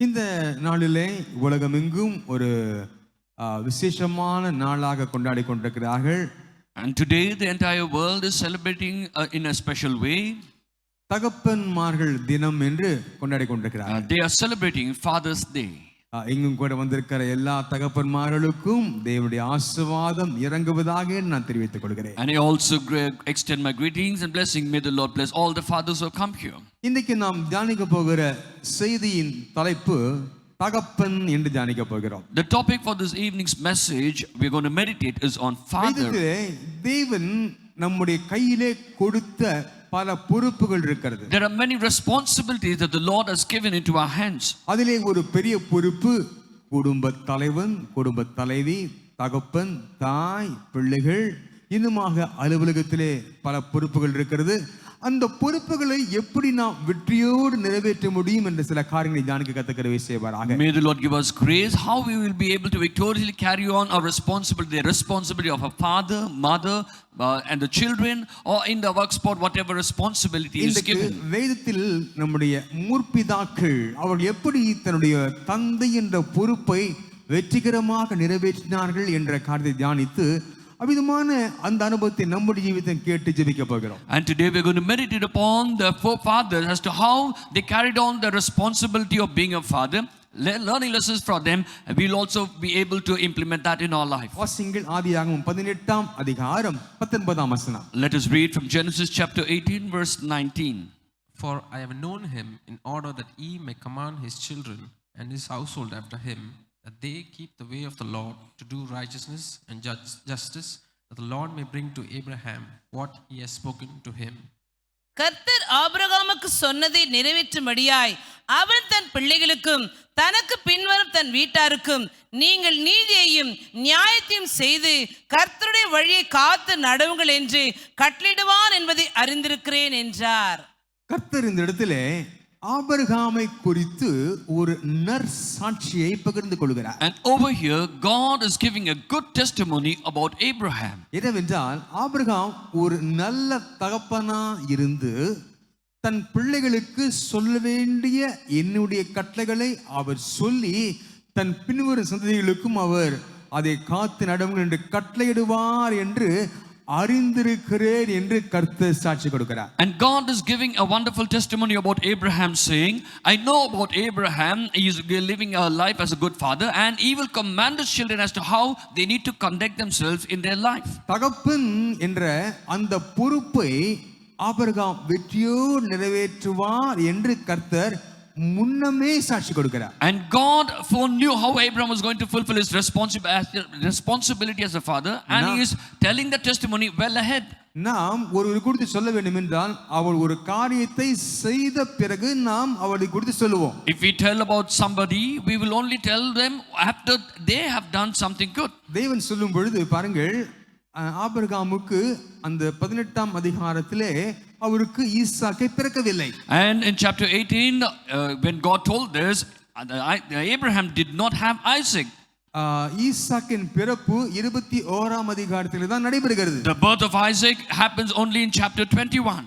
இந்த நாளிலே உலகமெங்கும் ஒரு விசேஷமான நாளாக கொண்டாடி கொண்டிருக்கிறார்கள். And today the entire world is celebrating in a special way. தகப்பன்மார்கள் தினம் என்று கொண்டாடி கொண்டிருக்கிறார்கள். They are celebrating Father's Day. இங்கும் கூட வந்திருக்கிற எல்லா தகப்பன்மார்களுக்கும் தேவனுடைய ஆசீர்வாதம் இறங்குவதாக நான் தெரிவித்துக் கொள்கிறேன். And I also extend my greetings and blessing. May the Lord bless all the fathers who come here. இன்றைக்கு நாம் தியானிக்க போகிற செய்தியின் தலைப்பு தகப்பன் என்று தியானிக்க போகிறோம். The topic for this evening's message we are going to meditate is on father. தேவன் நம்முடைய கையிலே கொடுத்த பல பொறுப்புகள் இருக்கிறது. There are many responsibilities that the Lord has given into our hands. அதிலே ஒரு பெரிய பொறுப்பு குடும்ப தலைவன், குடும்ப தலைவி, தகப்பன், தாய், பிள்ளைகள், இன்னுமாக அலுவலகத்திலே பல பொறுப்புகள் இருக்கிறது. அந்த பொறுப்புகளை எப்படி நாம் வெற்றியோடு நிறைவேற்ற முடியும் என்ற சில காரியங்களை தியானிக்க கற்றுக்கொள்ள செய்வாராக. May the Lord give us grace how we will be able to victoriously carry on our responsibility, the responsibility of a father, mother, and the children, or in the work spot, whatever responsibility is given. வேதத்தில் நம்முடைய முற்பிதாக்கள் அவர்கள் எப்படி தன்னுடைய தந்தை என்ற பொறுப்பை வெற்றிகரமாக நிறைவேற்றினார்கள் என்ற காரியத்தை தியானித்து அவிதமான அந்த அனுபவத்தை நம்முடைய ஜீவிதத்தில் கேட்டு ஜெபிக்க போகிறோம். And today we are going to meditate upon the forefathers as to how they carried on the responsibility of being a father, learning lessons from them, and we will also be able to implement that in our life. வாசிங்கள் ஆதியாகமம் 18ஆம் அதிகாரம் 19ஆம் வசனம். Let us read from Genesis chapter 18 verse 19. For I have known him in order that he may command his children and his household after him, that they keep the way of the Lord to do righteousness and justice, that the Lord may bring to Abraham what he has spoken to him. கர்த்தர் ஆபிரகாமுக்கு சொன்னதை நிறைவேற்றும்படியாய் அவன் தன் பிள்ளைகளுக்கும் தனக்கு பின்வரும் தன் வீட்டாருக்கும் நீங்கள் நீதியையும் நியாயத்தையும் செய்து கர்த்தருடைய வழியை காத்து நடவுங்கள் என்று கட்டளையிடுவான் என்பதை அறிந்திருக்கிறேன் என்றார். கர்த்தர் இந்த இடத்திலே ஆபிரகாமை குறித்து ஒரு நற்சாட்சியை பகிர்ந்து கொள்கிறார். And over here God is giving a good testimony about Abraham. என்னவென்றால் ஆபிரகாம் ஒரு நல்ல தகப்பனா இருந்து தன் பிள்ளைகளுக்கு சொல்ல வேண்டிய என்னுடைய கட்டளைகளை அவர் சொல்லி தன் பின்வரும் சந்ததிகளுக்கும் அவர் அதை காத்து நடவுங்கள் என்று கட்டளையிடுவார் என்று அறிந்திருக்கிறேன் என்று கர்த்தர் சாட்சி கொடுக்கிறார். And God is giving a wonderful testimony about Abraham, saying, I know about Abraham, he is living a life as a good father, and he will command his children as to how they need to conduct themselves in their life. தகப்பன் என்ற அந்த பொறுப்பை Abraham வெற்றியோடு நிறைவேற்றுவார் என்று கர்த்தர் முன்னமே சாட்சி கொடுக்கிறார். And God foreknew how Abraham was going to fulfill his responsibility as a father, and he is telling the testimony well ahead. நாம் ஒருவர் குறித்து சொல்ல வேண்டும் என்றால் அவர் ஒரு காரியத்தை செய்த பிறகு நாம் அவரை குறித்து சொல்லுவோம். If we tell about somebody, we will only tell them after they have done something good. தேவன் சொல்லும் பொழுது பாருங்கள், ஆபிரகாமுக்கு அந்த 18ஆம் அதிகாரத்திலே அவருக்கு ஈசாக்கை பிறக்கவில்லை. And in chapter 18 when God told this, Abraham did not have Isaac. ஈசாக்கின் பிறப்பு 21ஆம் அதிகாரத்திலே தான் நடைபெறுகிறது. The birth of Isaac happens only in chapter 21.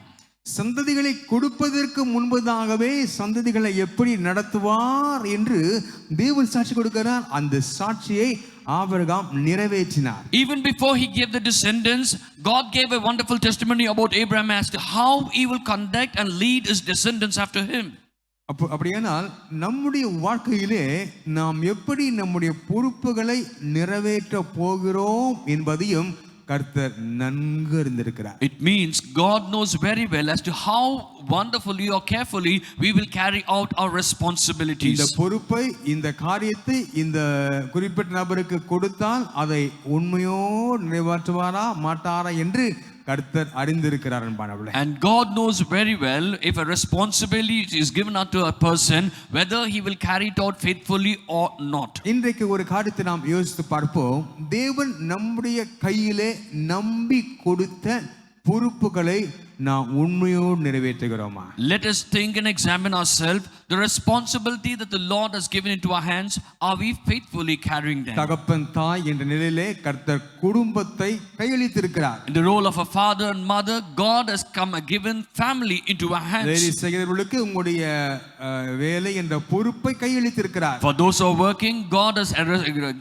சந்ததிகளை கொடுப்பதற்கு முன்பதாகவே சந்ததிகளை எப்படி நடத்துவார் என்று தேவன் சாட்சி கொடுக்கிறார். அந்த சாட்சியை ஆபிரகாம் நிறைவேற்றினார். Even before he gave the descendants, God gave a wonderful testimony about Abraham as to how he will conduct and lead his descendants after him. அப்படியானால் நம்முடைய வாழ்க்கையிலே நாம் எப்படி நம்முடைய பொறுப்புகளை நிறைவேற்ற போகிறோம் என்பதையும் கர்த்தர் நன்கு அறிந்திருக்கிறார். It means God knows very well as to how wonderfully or carefully we will carry out our responsibilities. இந்த பொறுப்பை, இந்த காரியத்தை இந்த குறிப்பிட்ட நபருக்கு கொடுத்தால் அதை உண்மையோடு நிறைவேற்றுவாரா மாட்டாரா என்று கர்த்தர் அறிந்திருக்கிறார் என்பானவளே. And God knows very well if a responsibility is given unto a person, whether he will carry it out faithfully or not. இன்றைக்கு ஒரு காரியத்தை நாம் யோசித்து பார்ப்போம். தேவன் நம்முடைய கையிலே நம்பி கொடுத்த பொறுப்புகளை நான் உண்மையோடு நிறைவேற்றுகிறோமா? Let us think and examine ourselves. The responsibility that the Lord has given into our hands, are we faithfully carrying them? தகப்பன் தாய் என்ற நிலையிலே கர்த்தர் குடும்பத்தை கையளித்திருக்கிறார். In the role of a father and mother, God has given family into our hands. வேலை செய்கிறவர்களுக்கு உங்களுடைய வேலை என்ற பொறுப்பை கையளித்திருக்கிறார். For those who are working, God has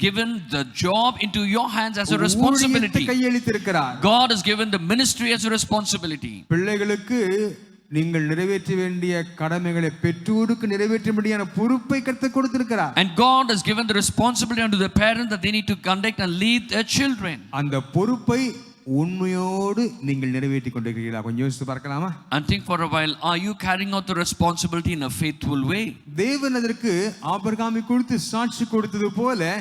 given the job into your hands as a responsibility. கையளித்திருக்கிறார். God has given the ministry as a responsibility. பிள்ளைகளுக்கு நீங்கள் நிறைவேற்ற வேண்டிய கடமைகளை பெற்றோருக்கு நிறைவேற்றும்படியான பொறுப்பை கர்த்தர் கொடுத்திருக்கிறார். And God has given the responsibility unto the parents that they need to conduct and lead their children. அந்த பொறுப்பை உண்மையோடு நீங்கள் நிறைவேற்றிக் கொண்டிருக்கிறீர்களா? கொஞ்சம் யோசித்து பார்க்கலாமா? And think for a while, are you carrying out the responsibility in a faithful way? தேவன் அதற்கு ஆபிரகாமை குறித்து சாட்சி கொடுத்தது போல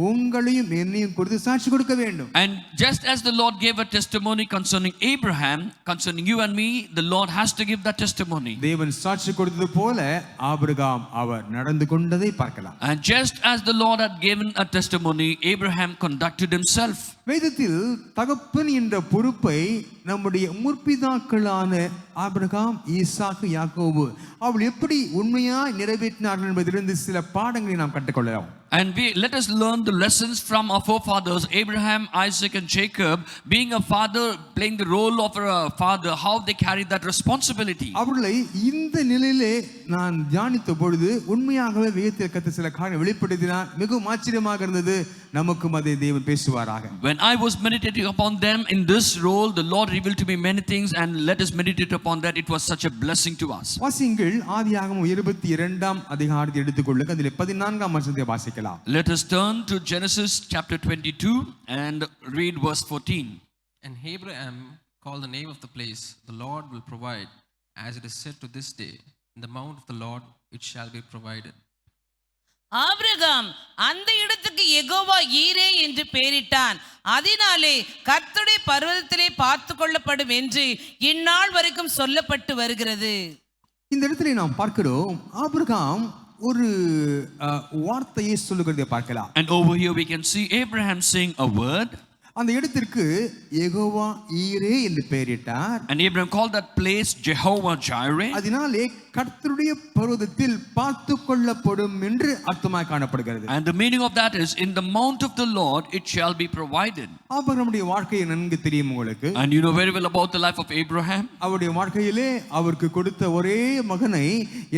உங்களையும் என்னையும் குறித்து சாட்சி கொடுக்க வேண்டும். And just as the Lord gave a testimony concerning Abraham, concerning you and me, the Lord has to give that testimony. தேவன் சாட்சி கொடுத்தது போல ஆபிரகாம் அவர் நடந்து கொண்டதை பார்க்கலாம். And just as the Lord had given a testimony, Abraham conducted himself. வேதத்தில் தகப்பன் என்ற பொறுப்பை நம்முடைய முற்பிதாக்களான ஆபிரகாம், ஈசாக்கு, யாக்கோபு அவள் எப்படி உண்மையாய் நிறைவேற்றினார்கள் என்பதிலிருந்து சில பாடங்களை நாம் கற்றுக்கொள்ளலாம். And let us learn the lessons from our forefathers, Abraham, Isaac and Jacob, being a father, playing the role of a father, how they carried that responsibility. அவர்களை இந்த நிலையிலே நான் தியானித்த பொழுது உண்மையாகவே வேதத்தில் கர்த்தர் சில காரியங்களை வெளிப்படுத்தினார். மிகவும் ஆச்சரியமாக இருந்தது. நமக்கும் அதை தேவன் பேசுவாராக. When I was meditating upon them in this role, the Lord revealed to me many things, and let us meditate upon that. It was such a blessing to us. வாசியுங்கள், ஆதியாகமம் 22ஆம் அதிகாரத்தை எடுத்துக்கொள்ளுங்கள். அதிலே 14ஆம் வசனத்தை வாசிக்கலாம். Let us turn to Genesis chapter 22 and read verse 14. And Abraham called the name of the place, the Lord will provide, as it is said to this day, in the mount of the Lord it shall be provided. Abraham அந்த இடத்துக்கு யெகோவா ஈரே என்று பெயரிட்டான். அதனாலே கர்த்தருடைய பர்வதத்திலே பார்த்து கொள்ளப்படும் என்று இந்நாள் வரைக்கும் சொல்லப்பட்டு வருகிறது. இந்த இடத்துல நாம் பார்க்கிறோம், ஆபிரகாம் ஒரு வார்த்தையை சொல்லுகிறதை பார்க்கலாம். And over here we can see Abraham saying a word. அந்த இடத்திற்கு யெகோவா ஈரே என்று பெயரிட்டார். And Abraham called that place Jehovah Jireh. அதனாலே கர்த்தருடைய பர்வதத்தில் பார்த்து கொள்ளப்படும் என்று அர்த்தமாய் காணப்படுகிறது. And the meaning of that is, in the mount of the Lord it shall be provided. ஆபிரகாமுடைய வாழ்க்கையை நன்கு தெரியும் உங்களுக்கு. And you know very well about the life of Abraham. அவருடைய வாழ்க்கையிலே அவருக்கு கொடுத்த ஒரே மகனை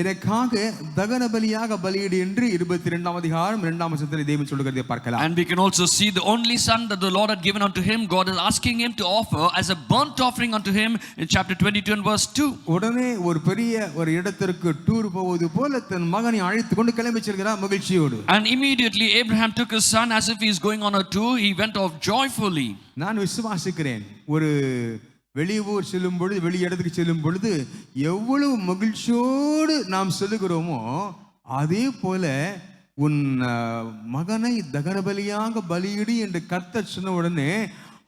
எனக்காக தகன பலியாக பலியிடு என்று 22ஆம் அதிகாரம் 2ஆம் வசனத்திலே தேவன் சொல்லுகிறதை பார்க்கலாம். And we can also see the only son that the Lord had given unto him, God is asking him to offer as a burnt offering unto him in chapter 22 and verse 2. உடனே ஒரு பெரிய ஒரு இடத்திற்கு tour போவது போல தன் மகனை அழைத்து கொண்டு கிளம்பி செல்கிறார் மகிழ்ச்சியோடு. And immediately Abraham took his son as if he is going on a tour. He went off joyfully. நான் விசுவாசிக்கிறேன், ஒரு வெளியூர் செல்லும் பொழுது, வெளி இடத்துக்கு செல்லும் பொழுது எவ்வளவு மகிழ்ச்சியோடு நாம் சொல்லுகிறோமோ அதே போல உன் மகனை தகனபலியாக பலியிடு என்று கர்த்தர் சொன்ன உடனே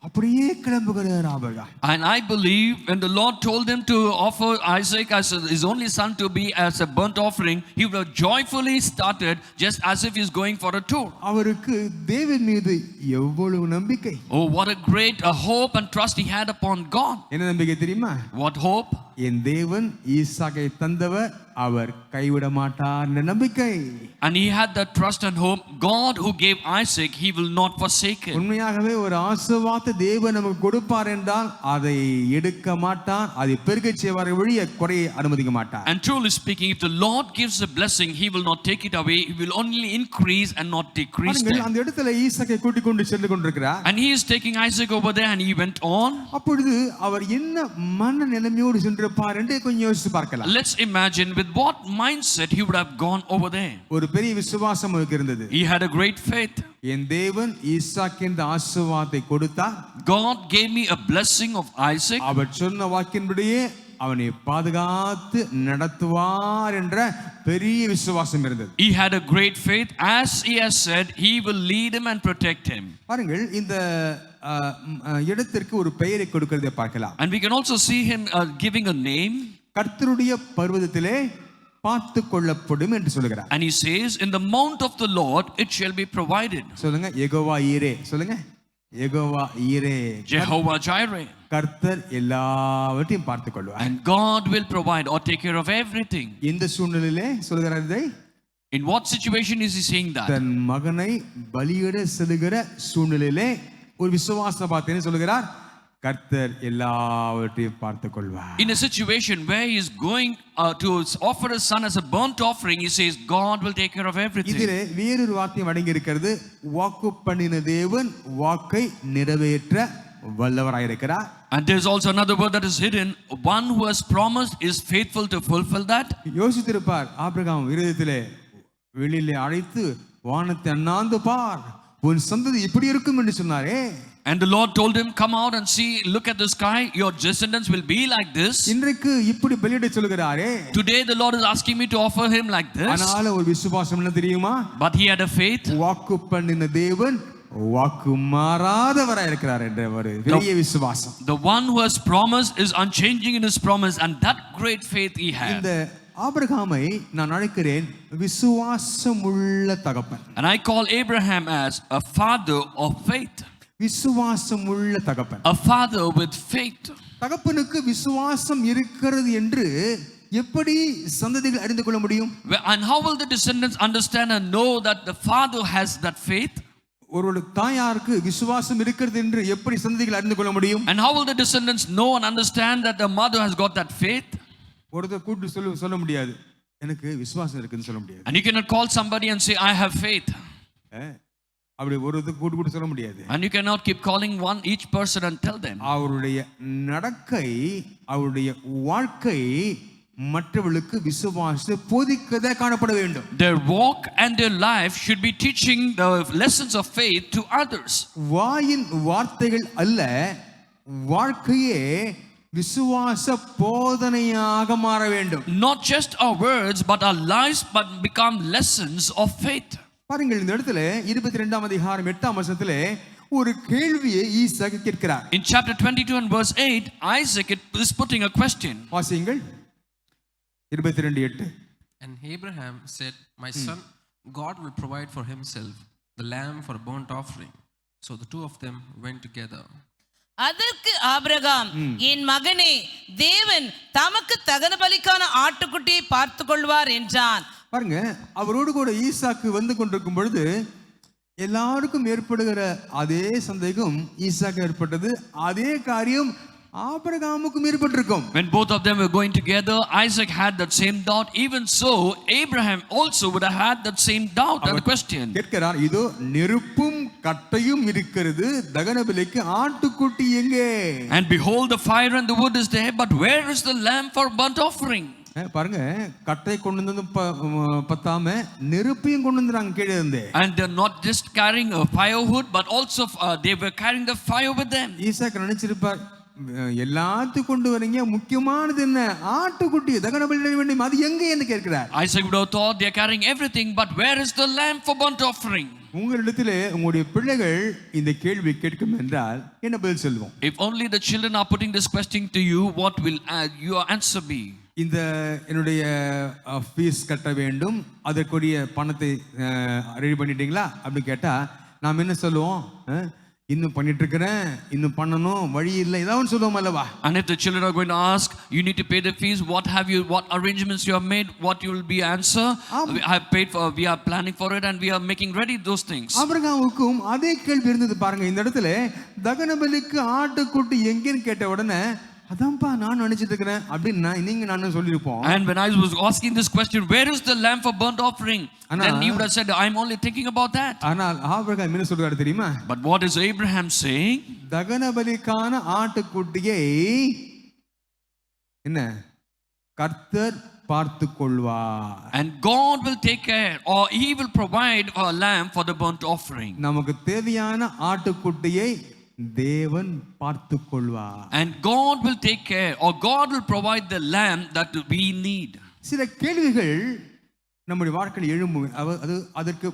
அப்படியே கிளம்புகிறார் Abraham. And I believe when the Lord told him to offer Isaac as his only son to be as a burnt offering, he would have joyfully started just as if he is going for a tour. அவருக்கு தேவன் மீது எவ்வளவு நம்பிக்கை. Oh, what a great hope and trust he had upon God. என்ன நம்பிக்கை தெரியுமா? What hope? என் தேவன் ஈசாக்கை தந்தவர், அவர் கைவிட மாட்டார் என்ற நம்பிக்கை. And he had that trust and hope. God who gave Isaac, he will not forsake him. உண்மையாகவே ஒரு ஆசீர்வாதத்தை தேவன் நமக்கு கொடுப்பார் என்றால் அதை எடுக்க மாட்டார், அதை பெருகச் செய்வார் ஒழிய குறைய அனுமதிக்க மாட்டார். And truly speaking, if the Lord gives a blessing, he will not take it away. He will only increase and not decrease them. அந்த இடத்துல ஈசாக்கை கூட்டிக் கொண்டு சென்று கொண்டிருக்கிறார். And he is taking Isaac over there and he went on. அப்பொழுது அவர் என்ன மன நிலைமையோடு சென்றிருப்பார் என்று கொஞ்சம் யோசித்து பார்க்கலாம். Let's imagine with what mindset he would have gone over there. ஒரு பெரிய விசுவாசம் அவருக்கு இருந்தது. He had a great faith. என் தேவன் ஈசாக்கு இந்த ஆசீர்வாதத்தை கொடுத்தார். God gave me a blessing of Isaac. அவர் சொன்ன வாக்கின்படியே அவனை பாதுகாத்து நடத்துவார் என்ற பெரிய விசுவாசம் இருந்தது. He had a great faith. As he has said, he will lead him and protect him. பாருங்கள், இந்த இடத்திற்கு ஒரு பெயரை கொடுக்கிறதை பார்க்கலாம். And we can also see him giving a name. கர்த்தருடைய பர்வதத்திலே பார்த்து கொள்ளப்படும் என்று சொல்கிறார். And he says, in the mount of the Lord it shall be provided. சொல்லுங்க, யெகோவா ஈரே. சொல்லுங்க, யெகோவா ஈரே, Jehovah Jireh. கர்த்தர் எல்லாவற்றையும் பார்த்துக் கொள்வார். And God will provide or take care of everything. இந்த சூழ்நிலையிலே சொல்கிறார் இதை, In what situation is he saying that? தன் மகனை பலியிட செல்லுகிற சூழ்நிலையிலே ஒரு விசுவாச பார்த்தேன்னு சொல்லுகிறார், கர்த்தர் எல்லாவற்றையும் பார்த்துக் கொள்வார். In a situation where he is going to offer his son as a burnt offering, he says God will take care of everything. இதிலே வேறொரு வார்த்தையும் அடங்கி இருக்கிறது. வாக்கு பண்ணின தேவன் வாக்கை நிறைவேற்ற வல்லவராயிருக்கிறார். And there's also another word that is hidden. One who has promised is faithful to fulfill that. யோசித்திருப்பார் ஆபிரகாம் இருதயத்திலே, வெளியிலே அழைத்து வானத்தை அண்ணாந்து பார், உன் சந்ததி இப்படி இருக்கும் என்று சொன்னாரே. And the Lord told him, come out and see, look at the sky, your descendants will be like this. இன்றைக்கு இப்படி பலியிட சொல்கிறாரே. Today the Lord is asking me to offer him like this. ஆனால ஒரு விசுவாசம் என்ன தெரியுமா? But he had a faith. வாக்கு பண்ணின தேவன் வாக்கு மாறாதவராய் இருக்கிறார் என்ற ஒரு பெரிய விசுவாசம். The one who has promised is unchanging in his promise, and that great faith he had. இந்த ஆபிரகாமை நான் அழைக்கிறேன் விசுவாசமுள்ள தகப்பன். And I call Abraham as a father of faith. விசுவாசமுள்ள தகப்பன். A father with faith. தகப்பனுக்கு விசுவாசம் இருக்கிறது என்று எப்படி சந்ததிகள் அறிந்து கொள்ள முடியும்? And how will the descendants understand and know that the father has that faith? ஒரு தாயாருக்கு விசுவாசம் இருக்கிறது என்று எப்படி சந்ததிகள் அறிந்து கொள்ள முடியும்? And how will the descendants know and understand that the mother has got that faith? ஒருத்தர் கூட்டி சொல்ல முடியாது, எனக்கு விசுவாசம் இருக்குன்னு சொல்ல முடியாது. And you cannot call somebody and say I have faith. அப்படி ஒருத்தர் கூட்டி சொல்ல முடியாது. And you cannot keep calling each person and tell them. அவருடைய நடக்கை, அவருடைய வாழ்க்கை மற்றவர்களுக்கு விசுவாசத்தை போதிக்கதே காணப்பட வேண்டும். Their walk and their life should be teaching the lessons of faith to others. வாயின் வார்த்தைகள் அல்ல, வாழ்க்கையே விசுவாச போதனையாக மாற வேண்டும். Not just our words but our lives but become lessons of faith. பாருங்கள், இந்த இடத்துல 22ஆம் அதிகாரம் 8ஆம் வசனத்திலே ஒரு கேள்வியை ஈசாக்கு கேட்கிறார். In chapter 22 and verse 8, Isaac is putting a question. வாசியுங்கள் 22:8. And Abraham said, my son, God will provide for himself the lamb for a burnt offering. So the two of them went together. அதற்கு Abraham, என் மகனே, தேவன் தமக்கு தகன பலிக்கான ஆட்டுக்குட்டியை பார்த்துக் கொள்வார் என்றான். பாருங்க, அவரோடு கூட ஈசாக்கு வந்து கொண்டிருக்கும் பொழுது எல்லாருக்கும் ஏற்படுகிற அதே சந்தேகம் ஈசாக்கு ஏற்பட்டது. அதே காரியம் ஆபிரகாமுக்கும் ஏற்பட்டிருக்கும். When both of them were going together, Isaac had that same doubt. Even so, Abraham also would have had that same doubt and question. கேட்கிறார், இதோ நெருப்பும் கட்டையும் இருக்கிறது, தகன பலிக்கு ஆட்டுக்குட்டி எங்கே? And behold, the fire and the wood is there, but where is the lamb for burnt offering? பாருங்க, கட்டை கொண்டு வந்து பத்தாம நெருப்பையும் கொண்டு வந்துறாங்க கீழே இருந்து. And they're not just carrying a firewood but also they were carrying the fire with them. ஈசாக்கு நினைச்சிருப்பார், எல்லாத்தையும் கொண்டு வரீங்க, முக்கியமானது என்ன? ஆட்டுக்குட்டி, தகன பலியிட வேண்டும், அது எங்கே என்று கேட்கிறார். Isaac would have thought they are carrying everything, but where is the lamb for burnt offering? உங்களிடத்திலே உங்களுடைய பிள்ளைகள் இந்த கேள்வி கேட்கும் என்றால் என்ன பதில் சொல்வோம்? If only the children are putting this question to you, what will your answer be? இந்த என்னுடைய ஃபீஸ் கட்ட வேண்டும், அதற்குரிய பணத்தை ரெடி பண்ணிட்டீங்களா அப்படின்னு கேட்டா நாம் என்ன சொல்லுவோம்? இன்னும் பண்ணிட்டு இருக்கிறேன், இன்னும் பண்ணணும், வழி இல்லை, ஏதாவது சொல்லுவோம் அல்லவா? And if the children are going to ask, you need to pay the fees, what arrangements you have made, what you will be answer? I have paid for, we are planning for it and we are making ready those things. ஆபிரகாமுக்கும் அதே கேள்வி இருந்தது. பாருங்க, இந்த இடத்துல தகன பலிக்கு ஆட்டுக்குட்டி எங்கேன்னு கேட்ட உடனே அதான்ப்பா நான் நினைச்சிட்டு இருக்கிறேன் அப்படின்னு நீங்க நானும் சொல்லிருப்போம். And when I was asking this question, where is the lamb for burnt offering? Then you would have said, I'm only thinking about that. ஆனால் ஆபிரகாம் என்ன சொல்றாரு தெரியுமா? But what is Abraham saying? தகன பலிக்கான ஆட்டுக்குட்டியை என்ன கர்த்தர் பார்த்து கொள்வார். And God will take care, or he will provide a lamb for the burnt offering. நமக்கு தேவையான ஆட்டுக்குட்டியை தேவன் பார்த்து கொள்வார். And God will take care, or God will provide the lamb that we need. சில கேள்விகள் நம்முடைய வாழ்க்கையில் எழும்பும், அது அதற்கு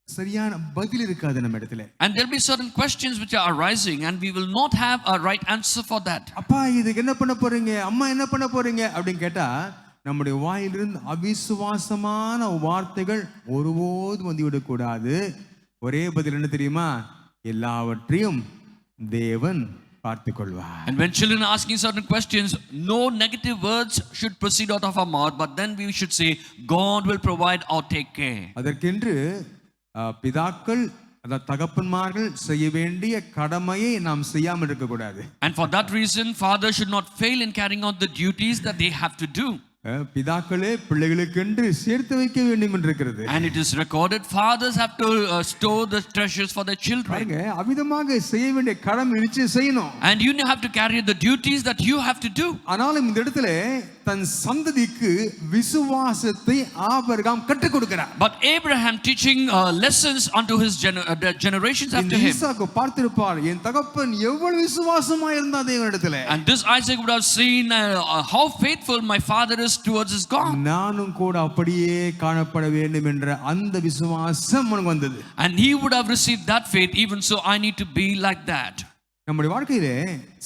சரியான பதில் இருக்காது நம்ம இடத்துல. And there will be certain questions which are arising and we will not have a right answer for that. அப்பா இதுக்கு என்ன பண்ண போறீங்க, அம்மா என்ன பண்ண போறீங்க அப்படின்னு கேட்டா நம்முடைய வாயிலிருந்து அவிசுவாசமான வார்த்தைகள் ஒருபோதும் வந்து விடக்கூடாது. ஒரே பதில் என்ன தெரியுமா? எல்லாவற்றையும் தேவன் பார்த்துக் கொள்வார். And when children are asking certain questions, no negative words should proceed out of our mouth, but then we should say, God will provide or take care. அதற்கென்று பிதாக்கள் தகப்பன்மார்கள் செய்ய வேண்டிய கடமையை நாம் செய்யாமல் இருக்கக்கூடாது. And for that reason, fathers should not fail in carrying out the duties that they have to do. பிதாக்களே பிள்ளைகளுக்கென்று சேர்த்து வைக்க வேண்டும் என்று இருக்கிறது. And it is recorded, fathers have to store the treasures for their children. பாருங்க, அவிதமாக செய்ய வேண்டிய கடமை நிச்சயம் செய்யணும். And you have to carry the duties that you have to do. ஆனாலும் இந்த இடத்துல தன் சந்ததிக்கு விசுவாசத்தை ஆபிரகாம் கற்றுக் கொடுக்கிறார். But Abraham teaching lessons unto his generations after him. ஈசாக்கு பார்த்திருப்பார், என் தகப்பன் எவ்வளவு விசுவாசமா இருந்தா தேவனிடத்திலே. And this Isaac would have seen how faithful my father is towards his God. நானும் கூட அப்படியே காணப்பட வேண்டும் என்ற அந்த விசுவாசம் அவனுக்கு வந்தது. And he would have received that faith, even so I need to be like that. நம்முடைய வாழ்க்கையிலே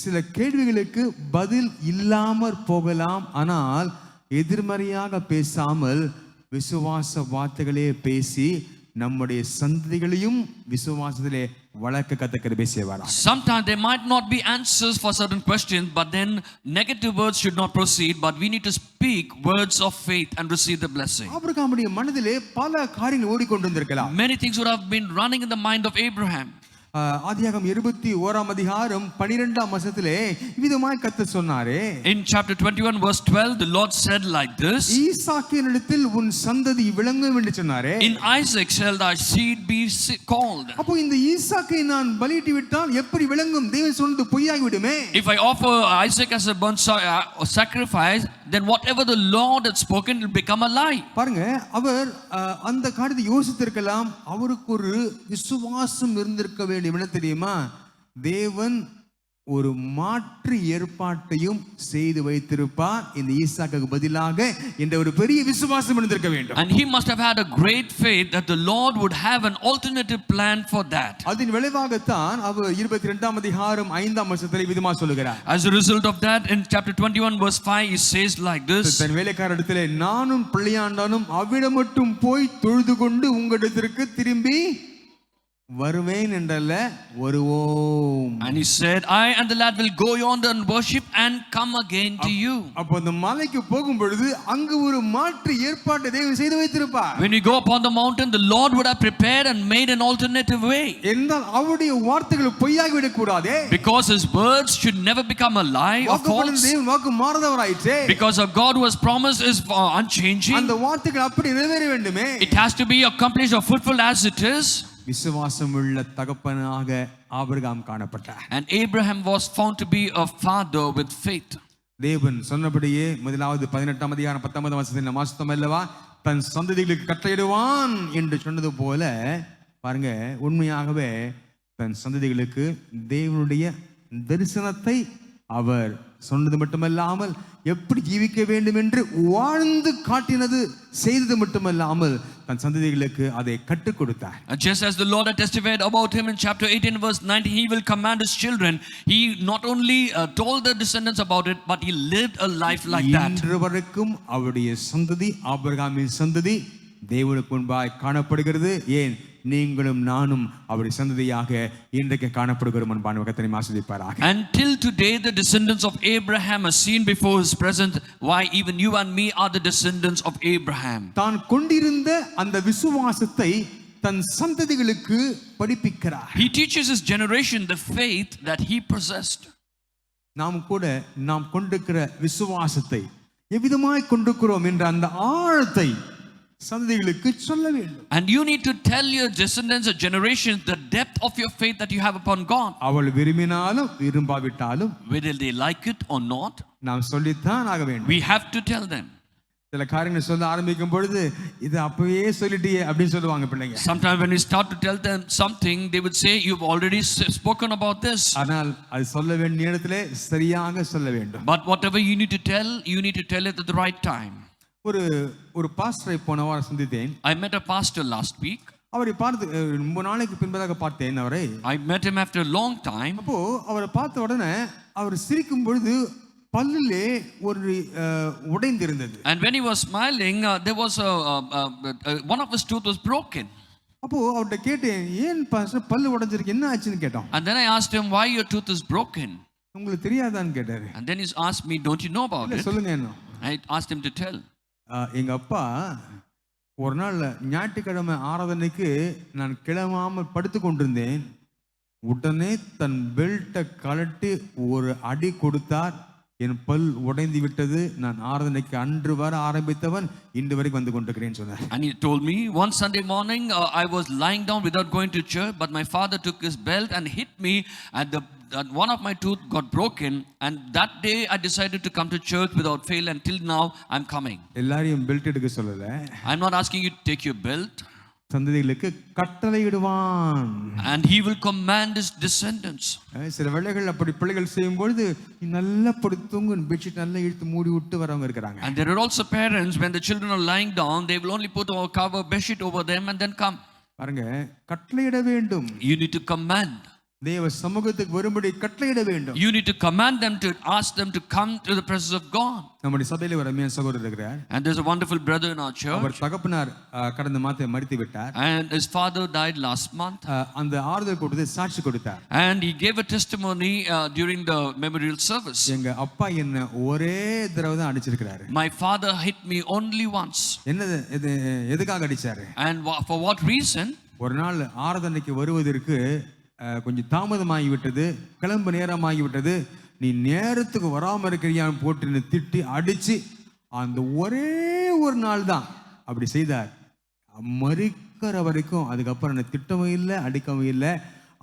சில கேள்விகளுக்கு பதில் இல்லாமற் போகலாம், ஆனால் எதிர்மறையாக பேசாமல் விசுவாச வார்த்தைகளே பேசி நம்முடைய சந்ததிகளையும் விசுவாசத்திலே வளர்க்க கத்தக்கிருபை செய்வார். Sometimes there might not be answers for certain questions, but then negative words should not proceed, but we need to speak words of faith and receive the blessing. ஆபிரகாமுடைய மனதிலே பல காரியங்கள் ஓடிக்கொண்டிருந்திருக்கலாம். Many things would have been running in the mind of Abraham. ஆதியாகமம் 21:12 வசனத்திலே விதமாய் கர்த்தர் சொன்னாரே. In chapter 21 verse 12, the Lord said like this, ஈசாக்கினிடத்தில் உன் சந்ததி விளங்கும் என்று சொன்னாரே. In Isaac shall thy seed be called. அப்போ இந்த ஈசாக்கை நான் பலியிட்டு விட்டால் எப்படி விளங்கும்? தேவன் சொன்னது பொய்யாகி விடுமே. If I offer Isaac as a burnt sacrifice, then whatever the Lord had spoken will become a lie. பாருங்க, அவர் அந்த காரியத்தை யோசித்திருக்கலாம். அவருக்கு ஒரு விசுவாசம் இருந்திருக்க வேண்டும். என்ன தெரியுமா? தேவன் ஒரு மாற்று ஏற்பாட்டையும் செய்து வைத்திருப்பார் இந்த ஈசாக்குக்கு பதிலாக என்ற ஒரு பெரிய விசுவாசம் இருந்திருக்க வேண்டும். And he must have had a great faith that the Lord would have an alternative plan for that. அதன் விளைவாகத்தான் அவர் 22:5 வசனத்திலே விதமா சொல்லுகிறார். As a result of that, in chapter 21 verse 5 he says like this, தன் வேலைக்காரரிடத்திலே நானும் பிள்ளையாண்டானும் அவ்விடம் மட்டும் போய் தொழுது கொண்டு உங்களிடத்திற்கு திரும்பி வருவேன் என்றல்ல, வருவோம். And he said, I and the lad will go yonder and worship and come again to you. அப்ப அந்த மலைக்கு போகும் பொழுது அங்கு ஒரு மாற்று ஏற்பாட்டை தேவன் செய்து வைத்திருப்பார். When we go upon the mountain, the Lord would have prepared and made an alternative way. என்றால் அவருடைய வார்த்தைகள் பொய்யாகி விடக் கூடாதே. Because his words should never become a lie or false. தேவன் வாக்கு மாறாதவராயிற்றே. Because our God who has promised is unchanging. அந்த வார்த்தைகள் அப்படி நிறைவேற வேண்டுமே. It has to be accomplished or fulfilled as it is. விசுவாசம் உள்ள தகப்பனாக ஆபிரகாம் காணப்பட்டார். And Abraham was found to be a father with faith. தேவன் சொன்னபடியே முதலாவது 18:10 வசனத்தில் நாம் வாசித்தோம் அல்லவா, தன் சந்ததிகளுக்கு கட்டளையிடுவான் என்று சொன்னது போல, பாருங்க, உண்மையாகவே தன் சந்ததிகளுக்கு தேவனுடைய தரிசனத்தை அவர் சொன்னது மட்டுமல்லாமல் எப்படி ஜீவிக்க வேண்டும் என்று வாழ்ந்து காட்டினது செய்தது மட்டுமல்லாமல் தன் சந்ததிகளுக்கு அதை கற்றுக் கொடுத்தார். Just as the Lord had testified about him in chapter 18 verse 19, he will command his children. He not only told the descendants about it, but he lived a life like that. இன்று வரைக்கும் அவருடைய சந்ததி, ஆபிரகாமின் சந்ததி தேவனுக்கு முன்பாய் காணப்படுகிறது. ஏன்? நீங்களும் நானும் அவருடைய சந்ததியாக இன்றைக்கு காணப்படுகிறோம். அன்பான கர்த்தரை ஆசீர்வதிப்பாராக. Until today the descendants of Abraham are seen before his presence. Why even you and me are the descendants of Abraham. தான் கொண்டிருந்த அந்த விசுவாசத்தை தன் சந்ததிகளுக்கு படிப்பிக்கிறார். He teaches his generation the faith that he possessed. நாம் கொண்டிருக்கிற விசுவாசத்தை எவ்விதமாய் கொண்டிருக்கிறோம் என்ற அந்த ஆழத்தை சந்ததிகளுக்கு சொல்ல வேண்டும். And you need to tell your descendants or generations the depth of your faith that you have upon God. அவள் விரும்பினாலும் விரும்பாவிட்டாலும், whether they like it or not, நாம் சொல்லித்தான் ஆக வேண்டும். we have to tell them. சில காரியங்கள் சொல்ல ஆரம்பிக்கும் பொழுது இது அப்பவே சொல்லிட்டியே அப்படின்னு சொல்லுவாங்க பிள்ளைங்க. Sometimes when we start to tell them something, they would say, you've already spoken about this. ஆனால் அது சொல்ல வேண்டிய நேரத்திலே சரியாக சொல்ல வேண்டும். But whatever you need to tell, you need to tell it at the right time. ஒரு பாஸ்டரை போன வாரம் சந்தித்தேன். I met a pastor last week. அவரை பார்த்து ரொம்ப நாளைக்கு பின்பதாக பார்த்தேன் அவரை. I met him after a long time. அப்போ அவரை பார்த்த உடனே அவர் சிரிக்கும் பொழுது பல்லிலே ஒரு உடைந்திருந்தது. And when he was smiling, there was one of his tooth was broken. அப்போ அவர்கிட்ட கேட்டேன், ஏன் பாஸ்டர் பல்லு உடைஞ்சிருக்கு, என்ன ஆச்சுன்னு கேட்டோம். And then I asked him, why your tooth is broken? உங்களுக்கு தெரியாதான்னு கேட்டாரு. And then he asked me, don't you know about இல்ல it? சொல்லுங்க என்ன. I asked him to tell. எங்க அப்பா ஒரு நாள் ஞாயிற்றுக்கிழமை ஆராதனைக்கு நான் கிளம்பாமல் படுத்து கொண்டிருந்தேன். உடனே தன் பெல்ட்டை கழட்டி ஒரு அடி கொடுத்தார். என் பல் உடைந்து விட்டது. நான் ஆராதனைக்கு அன்று வர ஆரம்பித்தவன் இன்று வரைக்கும் வந்து கொண்டிருக்கிறேன்னு சொன்னார். And he told me one Sunday morning I was lying down without going to church, but my father took his belt and hit me at one of my tooth got broken, and that day I decided to come to church without fail, and till now I'm coming. எல்லாரையும் belt எடுக்க சொல்லல. I'm not asking you to take your belt. சந்ததிகளுக்கு கட்டளையிடுவான். And he will command his descendants. சில வேளைகள் அப்படி பிள்ளைகள் செய்யும்போது நல்லா படுத்துங்க bedsheet நல்லா இழுத்து மூடி விட்டு வரவங்க இருக்காங்க. And there are also parents, when the children are lying down, they will only put a cover bedsheet over them and then come. பாருங்க, கட்டளையிட வேண்டும். You need to command. தேவ சமூகத்துக்கு வரும்படி கட்டளையிட வேண்டும். You need to command them, to ask them to come to the presence of God. நம்முடைய சபையில ஒரு அருமையான சகோதரர் இருக்கிறார். And there's a wonderful brother in our church. அவர் தகப்பனார் கடந்த மாதம் மரித்து விட்டார். And his father died last month. அந்த ஆறுதல் கூட்டத்தில் சாட்சி கொடுத்தார். And he gave a testimony during the memorial service. எங்க அப்பா என்ன ஒரே தடவை தான் அடிச்சிருக்காரு. My father hit me only once. எதுக்காக அடிச்சாரு? And for what reason? ஒரு நாள் ஆராதனைக்கு வருவதற்கு கொஞ்சம் தாமதமாகி விட்டது, கிளம்பு நேரமாகி விட்டது, நீ நேரத்துக்கு வராம இருக்கிறியான்னு போட்டு திட்டி அடிச்சு அந்த ஒரே ஒரு நாள் தான் அப்படி செய்தார். மறிக்கிற வரைக்கும் அதுக்கப்புறம் என்ன திட்டவும் இல்லை, அடிக்கவும் இல்லை.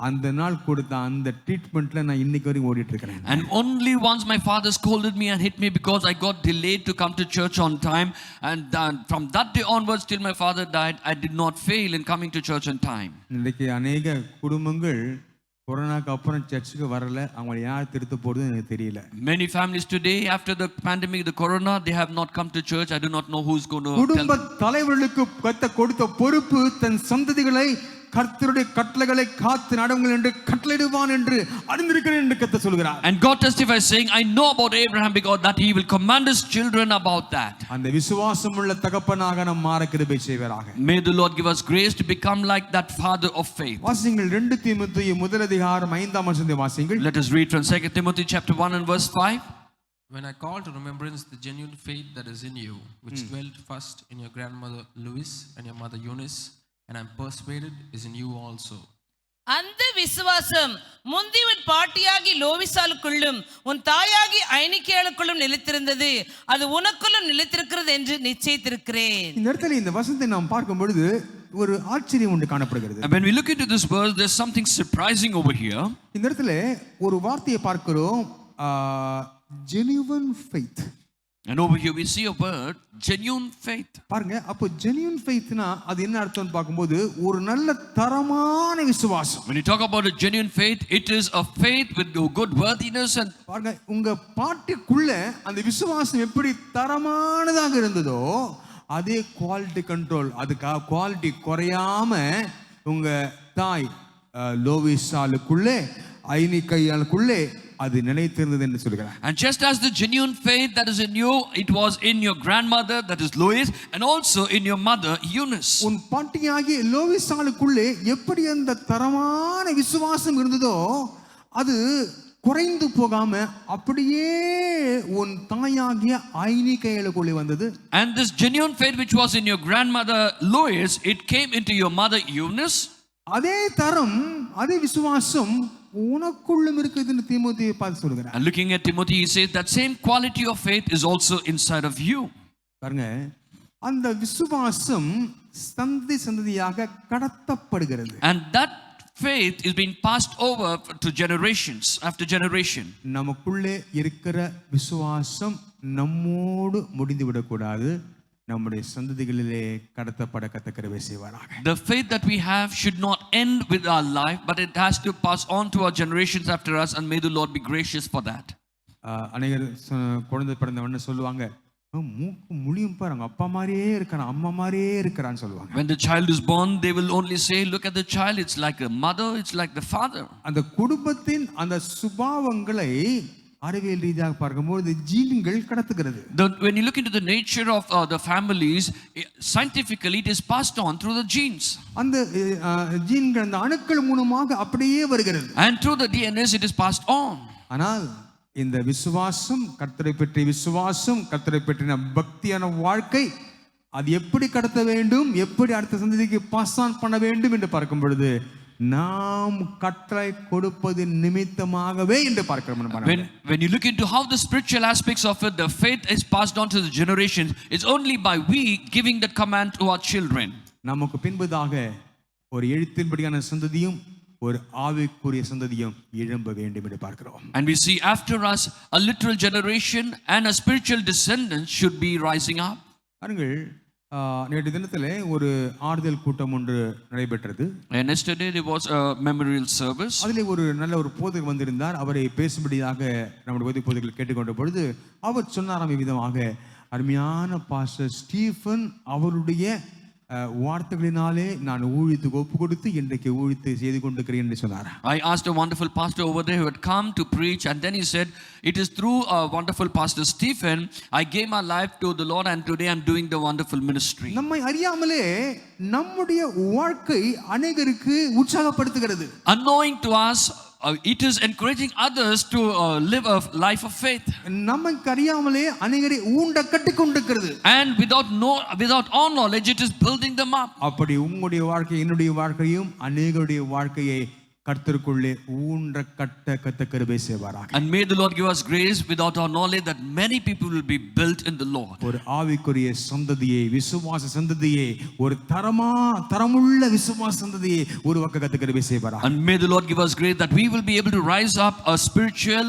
அந்த நாள் கொடுத்த அந்த ட்ரீட்மெண்ட்ல நான் இன்னைக்கு வரைக்கும் ஓடிட்டு இருக்கிறேன். And only once my father scolded me and hit me because I got delayed to come to church on time, and from that day onwards till my father died, I did not fail in coming to church on time. இன்னைக்கு अनेक குடும்பங்கள் கொரோனாக்கு அப்புறம் சர்ச்சுக்கு வரல. அவங்க யார் திருத்த போறதுன்னு எனக்கு தெரியல. Many families today, after the pandemic, the corona, they have not come to church. I do not know who's going to குடும்ப தலைவர்களுக்கு கொடுத்த பொறுப்பு தன் சந்ததிகளை கர்த்தருடைய கட்டளைகளை காத்து நடவுங்கள் என்று கட்டளையிடுவான் என்று அறிந்திருக்கிறேன் என்று கர்த்தர் சொல்கிறார். And God testifies saying, I know about Abraham because that he will command his children about that. அந்த விசுவாசம் உள்ள தகப்பனாக நாம் மாற கிருபை செய்வாராக. May the Lord give us grace to become like that father of faith. வாசிங்கள் 2 தீமோத்தேயு முதல் அதிகாரம் 5ஆம் வசனத்தை வாசிங்கள். Let us read from 2 Timothy chapter 1 and verse 5. When I call to remembrance the genuine faith that is in you, which dwelt first in your grandmother Lois and your mother Eunice, and I am persuaded is in you also. அந்த விசுவாசம் முந்தி உன் பாட்டியாகி லோவிசாலுக்குள்ளும் உன் தாயாகி ஐனிக்கேலுக்குள்ளும் நிலைத்திருந்தது, அது உனக்குள்ளும் நிலைத்திருக்கிறது என்று நிச்சயித்திருக்கிறேன். இந்த இடத்துல இந்த வசனத்தை நாம் பார்க்கும் பொழுது ஒரு ஆச்சரியம் ஒன்று காணப்படுகிறது. And when we look into this verse, there's something surprising over here. இந்த இடத்துல ஒரு வார்த்தையை பார்க்கிறோம், genuine faith. And over here we see a word, genuine faith. பாருங்க, அப்போ genuine faithனா அது என்ன அர்த்தம்னு பார்க்கும்போது ஒரு நல்ல தரமான விசுவாசம். When you talk about a genuine faith, it is a faith with good worthiness. And பாருங்க, உங்க பாட்டிக்குள்ள அந்த விசுவாசம் எப்படி தரமானதாக இருந்ததோ அதே குவாலிட்டி கண்ட்ரோல், அதுக்கு குவாலிட்டி குறையாம உங்க தாய் லோவிசாலுக்குள்ளே ஐனிக்கையாளுக்குள்ளே அது நிலைத்திருந்தது என்று சொல்கிறார். And just as the genuine faith that is in you, it was in your grandmother, that is Lois, and also in your mother Eunice. உன் பாட்டியாகிய லோவிசாலுக்குள்ளே எப்படி அந்த தரமான விசுவாசம் இருந்ததோ அது குறைந்து போகாம அப்படியே உன் தாயாகிய ஐனிக்கையாளுக்குள்ளே வந்தது. And this genuine faith which was in your grandmother Lois, it came into your mother Eunice. அதே தரம், அதே விசுவாசம் உனக்குள்ளும் இருக்குதுன்னு தீமோத்தேயுவை பார்த்து சொல்கிறார். And looking at Timothy, he says that same quality of faith is also inside of you. பாருங்க, அந்த விசுவாசம் சந்ததியாக கடத்தப்படுகிறது. And that faith is being passed over to generations after generation. நமக்குள்ளே இருக்கிற விசுவாசம் நம்மோடு முடிந்து விடக்கூடாது, நம்முடைய சந்ததிகளிலே கடத்தப்பட கர்த்தர் கிருபை செய்வாராக. The faith that we have should not end with our life, but it has to pass on to our generations after us, and may the Lord be gracious for that. அநேகர் குழந்தை பிறந்தவன்னு சொல்லுவாங்க, மூக்கு முழியும் பாருங்க, அப்பா மாதிரியே இருக்கிறான், அம்மா மாதிரியே இருக்கிறான்னு சொல்லுவாங்க. When the child is born, they will only say, look at the child, it's like the mother, it's like the father. அந்த குடும்பத்தின் அந்த சுபாவங்களை அறிவியல் ரீதியாக பார்க்கும்போது ஜீன்கள் கடத்துகிறது. When you look into the nature of the families, scientifically it is passed on through the genes. அந்த ஜீன்கள் அந்த அணுக்கள் மூலமாக அப்படியே வருகிறது. And through the DNA it is passed on. ஆனால் இந்த விசுவாசம், கர்த்தரை பற்றிய விசுவாசம், கர்த்தரை பற்றின பக்தியான வாழ்க்கை, அது எப்படி கடத்த வேண்டும், எப்படி அடுத்த சந்ததிக்கு பாஸ் ஆன் பண்ண வேண்டும் என்று பார்க்கும் பொழுது நாம் கட்டளை கொடுப்பது நிமித்தமாகவே என்று பார்க்கிறோம். When you look into how the spiritual aspects of it, the faith is passed on to the generations. It's only by we giving that command to our children. நமக்கு பின்பதாக ஒரு எழுத்தின்படியான சந்ததியும் ஒரு ஆவிக்குரிய சந்ததியும் எழும்ப வேண்டும் என்று பார்க்கிறோம். And we see after us a literal generation and a spiritual descendants should be rising up. பாருங்கள், நேற்று தினத்திலே ஒரு ஆறுதல் கூட்டம் ஒன்று நடைபெற்றது. And yesterday there was a memorial service. அதிலே ஒரு நல்ல ஒரு போதகர் வந்திருந்தார். அவரை பேசும்படியாக நம்முடைய போதகர்கள் கேட்டுக்கொண்ட பொழுது அவர் சொன்னாராம் விதமாக, அருமையான பாஸ்டர் ஸ்டீஃபன் அவருடைய வார்த்தைகளினாலே நான் ஊழியத்துக்கு ஒப்பு கொடுத்து இன்றைக்கு ஊழியத்தை செய்து கொண்டிருக்கிறேன் என்று சொன்னார். I asked a wonderful pastor over there who had come to preach, and then he said, it is through a wonderful pastor Stephen I gave my life to the Lord, and today I'm doing the wonderful ministry. நம்மை அறியாமலே நம்முடைய வாழ்க்கை அநேகருக்கு உற்சாகப்படுத்துகிறது. Unknowing to us, it is encouraging others to live a life of faith. நமக்கு அறியாமலே அநேகரை ஊண்ட கட்டிக்கொண்டிருக்கிறது. And without our knowledge it is building them up. அப்படி உங்களுடைய வாழ்க்கை, என்னுடைய வாழ்க்கையும் அநேகருடைய வாழ்க்கையை கர்த்தருக்குள்ளே ஊன்ற கட்ட கத்த கிருபை செய்வாராக. And may the Lord give us grace without our knowledge that many people will be built in the Lord. ஒரு ஆவிக்குரிய சந்ததியை, விசுவாச சந்ததியை, ஒரு தரமுள்ள விசுவாச சந்ததியை உருவாக்க கத்த கிருபை செய்வாராக. And may the Lord give us grace that we will be able to rise up a spiritual,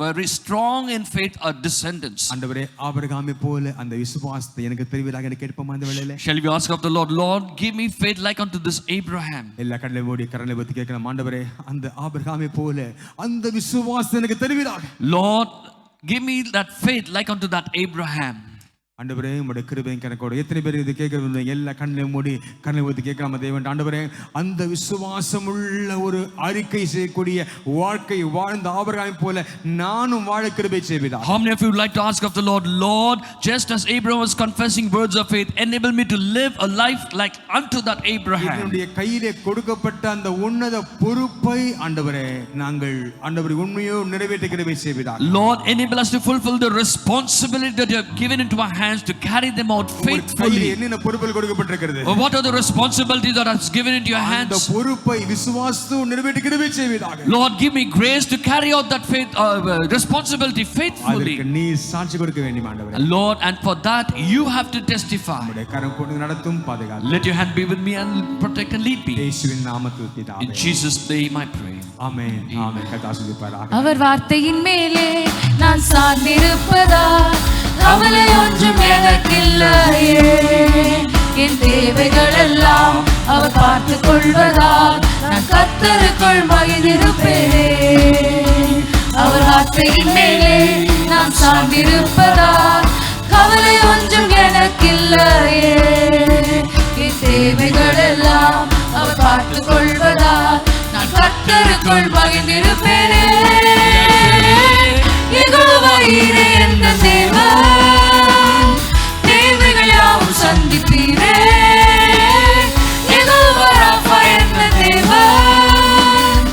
very strong in faith, descendants. ஆண்டவரே, ஆபிரகாமை போல அந்த விசுவாசத்தை எனக்கு தெரிவதாக என்று கேட்போமா இந்த வேளையிலே? Shall we ask of the Lord, Lord, give me faith like unto this Abraham. எல்லா கண்களை மூடி கரங்களை வைத்து கேட்கலாம். ஆண்டவரே, அந்த ஆபிரகாமை போல அந்த விசுவாசத்தை எனக்கு தெரிவீராக. Lord, give me that faith like unto that Abraham. ஆண்டவரே, உம்முடைய கிருபையின் கணக்கோடு எத்தனை பேர் இது கேட்கறது? எல்லா கண்ணையும் மூடி கண்ணை ஊத்தி கேட்கலாமா தேவன்? ஆண்டவரே, அந்த விசுவாசம் உள்ள ஒரு அறிக்கை செய்யக்கூடிய வாழ்க்கை வாழ்ந்த ஆபிரகாமை போல நானும் வாழ கிருபை செய்வீராக. How many of you would like to ask of the Lord, Lord, just as Abraham was confessing words of faith, enable me to live a life like unto that Abraham. என்னுடைய கையிலே கொடுக்கப்பட்ட அந்த உன்னத பொறுப்பை ஆண்டவரே நாங்கள் ஆண்டவரே உண்மையோ நிறைவேற்ற கிருபை செய்வீராக. Lord, enable us to fulfill the responsibility that you have given into our hands to carry them out faithfully. என்னென்ன பொறுப்புகள் கொடுக்கப்பட்டிருக்கிறது? What are the responsibilities that are given into your hands? அந்த பொறுப்பை விசுவாசத்தோடு நிறைவேற்ற கிருபை செய்வீராக. Lord, give me grace to carry out that faith responsibility faithfully. அதற்கு நீ சாட்சி கொடுக்க வேண்டும் ஆண்டவரே. Lord, and for that you have to testify. உம்முடைய கரம் கொண்டு நடத்தும் பாதுகாப்பு. Let your hand be with me and protect and lead me. இயேசுவின் நாமத்தில் பிதாவே. In Jesus' name I pray. ஆமென். ஆமென். கர்த்தர் ஆசீர்வதிப்பாராக. அவர் வார்த்தையின் மேலே நான் சார்ந்திருப்பதா கவலை ஒன்றும் எனக்கில்லையே. என் தேவைகள் எல்லாம் அவர் பார்த்துக் கொள்வதால் நான் கர்த்தருக்குள் மகிழ்ந்திருப்பேனே. அவர் வார்த்தையின் மேலே நான் சார்ந்திருப்பதால் கவலை ஒன்றும் எனக்கில்லையே. என் தேவைகள் எல்லாம் அவர் பார்த்துக் கொள்வதால் நான் கர்த்தருக்குள் மகிழ்ந்திருப்பேனே. யெகோவா ஈரே என்ற தேவன் தேவைகள் யாவும் சந்திப்பீரே. யெகோவா ராஃபா என்ற தேவன்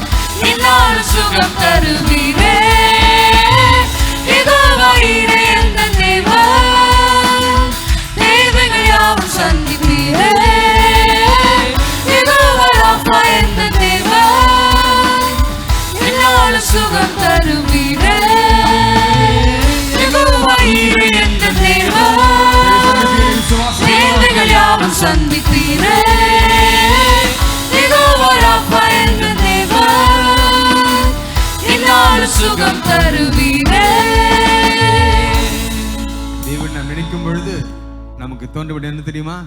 என்னால் சுகம் தருவீரே. யெகோவா ஈரே என்ற தேவன் தேவைகள் யாவும் சந்திப்பீரே. யெகோவா ராஃபா என்ற தேவன் என்னால் சுகம் தருவீரே. தேவைகள் யாவும் சந்திப்பீரே. யெகோவா ராஃபா என்ற தேவன் என்னால் சுகம் தருவீரே. தேவன் நாம் நினைக்கும் பொழுது நமக்கு தோன்றவிட என்ன தெரியுமா?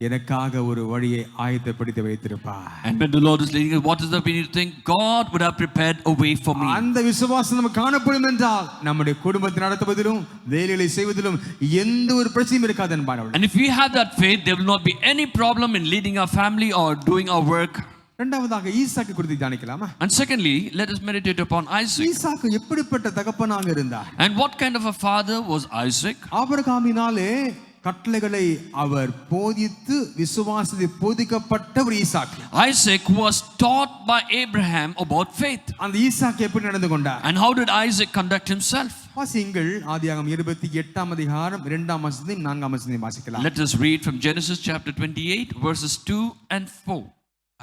எனக்காக ஒரு வழியை ஆயத்தப்படுத்தி வைத்திருப்பார். And when the Lord is leading us, what is the way you think? God would have prepared a way for me. அந்த விசுவாசம் நமக்கு காணப்படும் என்றால் நம்முடைய குடும்பத்தை நடத்துவதிலும் வேலைகளை செய்வதிலும் எந்த ஒரு பிரச்சனையும் இருக்காது என்பார்கள். And if we have that faith, there will not be any problem in leading our family or doing our work. இரண்டாவதாக ஈசாக்கு குறித்து தியானிக்கலாமா? And secondly, let us meditate upon Isaac. ஈசாக்கு எப்படிப்பட்ட தகப்பனாக இருந்தார்? And what kind of a father was Isaac? ஆபிரகாமினாலே கட்டளைகளை அவர் போதித்து விசுவாசத்தை போதிக்கப்பட்ட ஒரு ஈசாக்கு. Isaac was taught by Abraham about faith. அந்த ஈசாக்கு எப்படி நடந்து கொண்டார்? And how did Isaac conduct himself? வாசியுங்கள் ஆதியாகமம் 28ஆம் அதிகாரம் 2ஆம் வசனத்தையும் 4ஆம் வசனத்தையும் வாசிக்கலாம். Let us read from Genesis chapter 28 verses 2 and 4.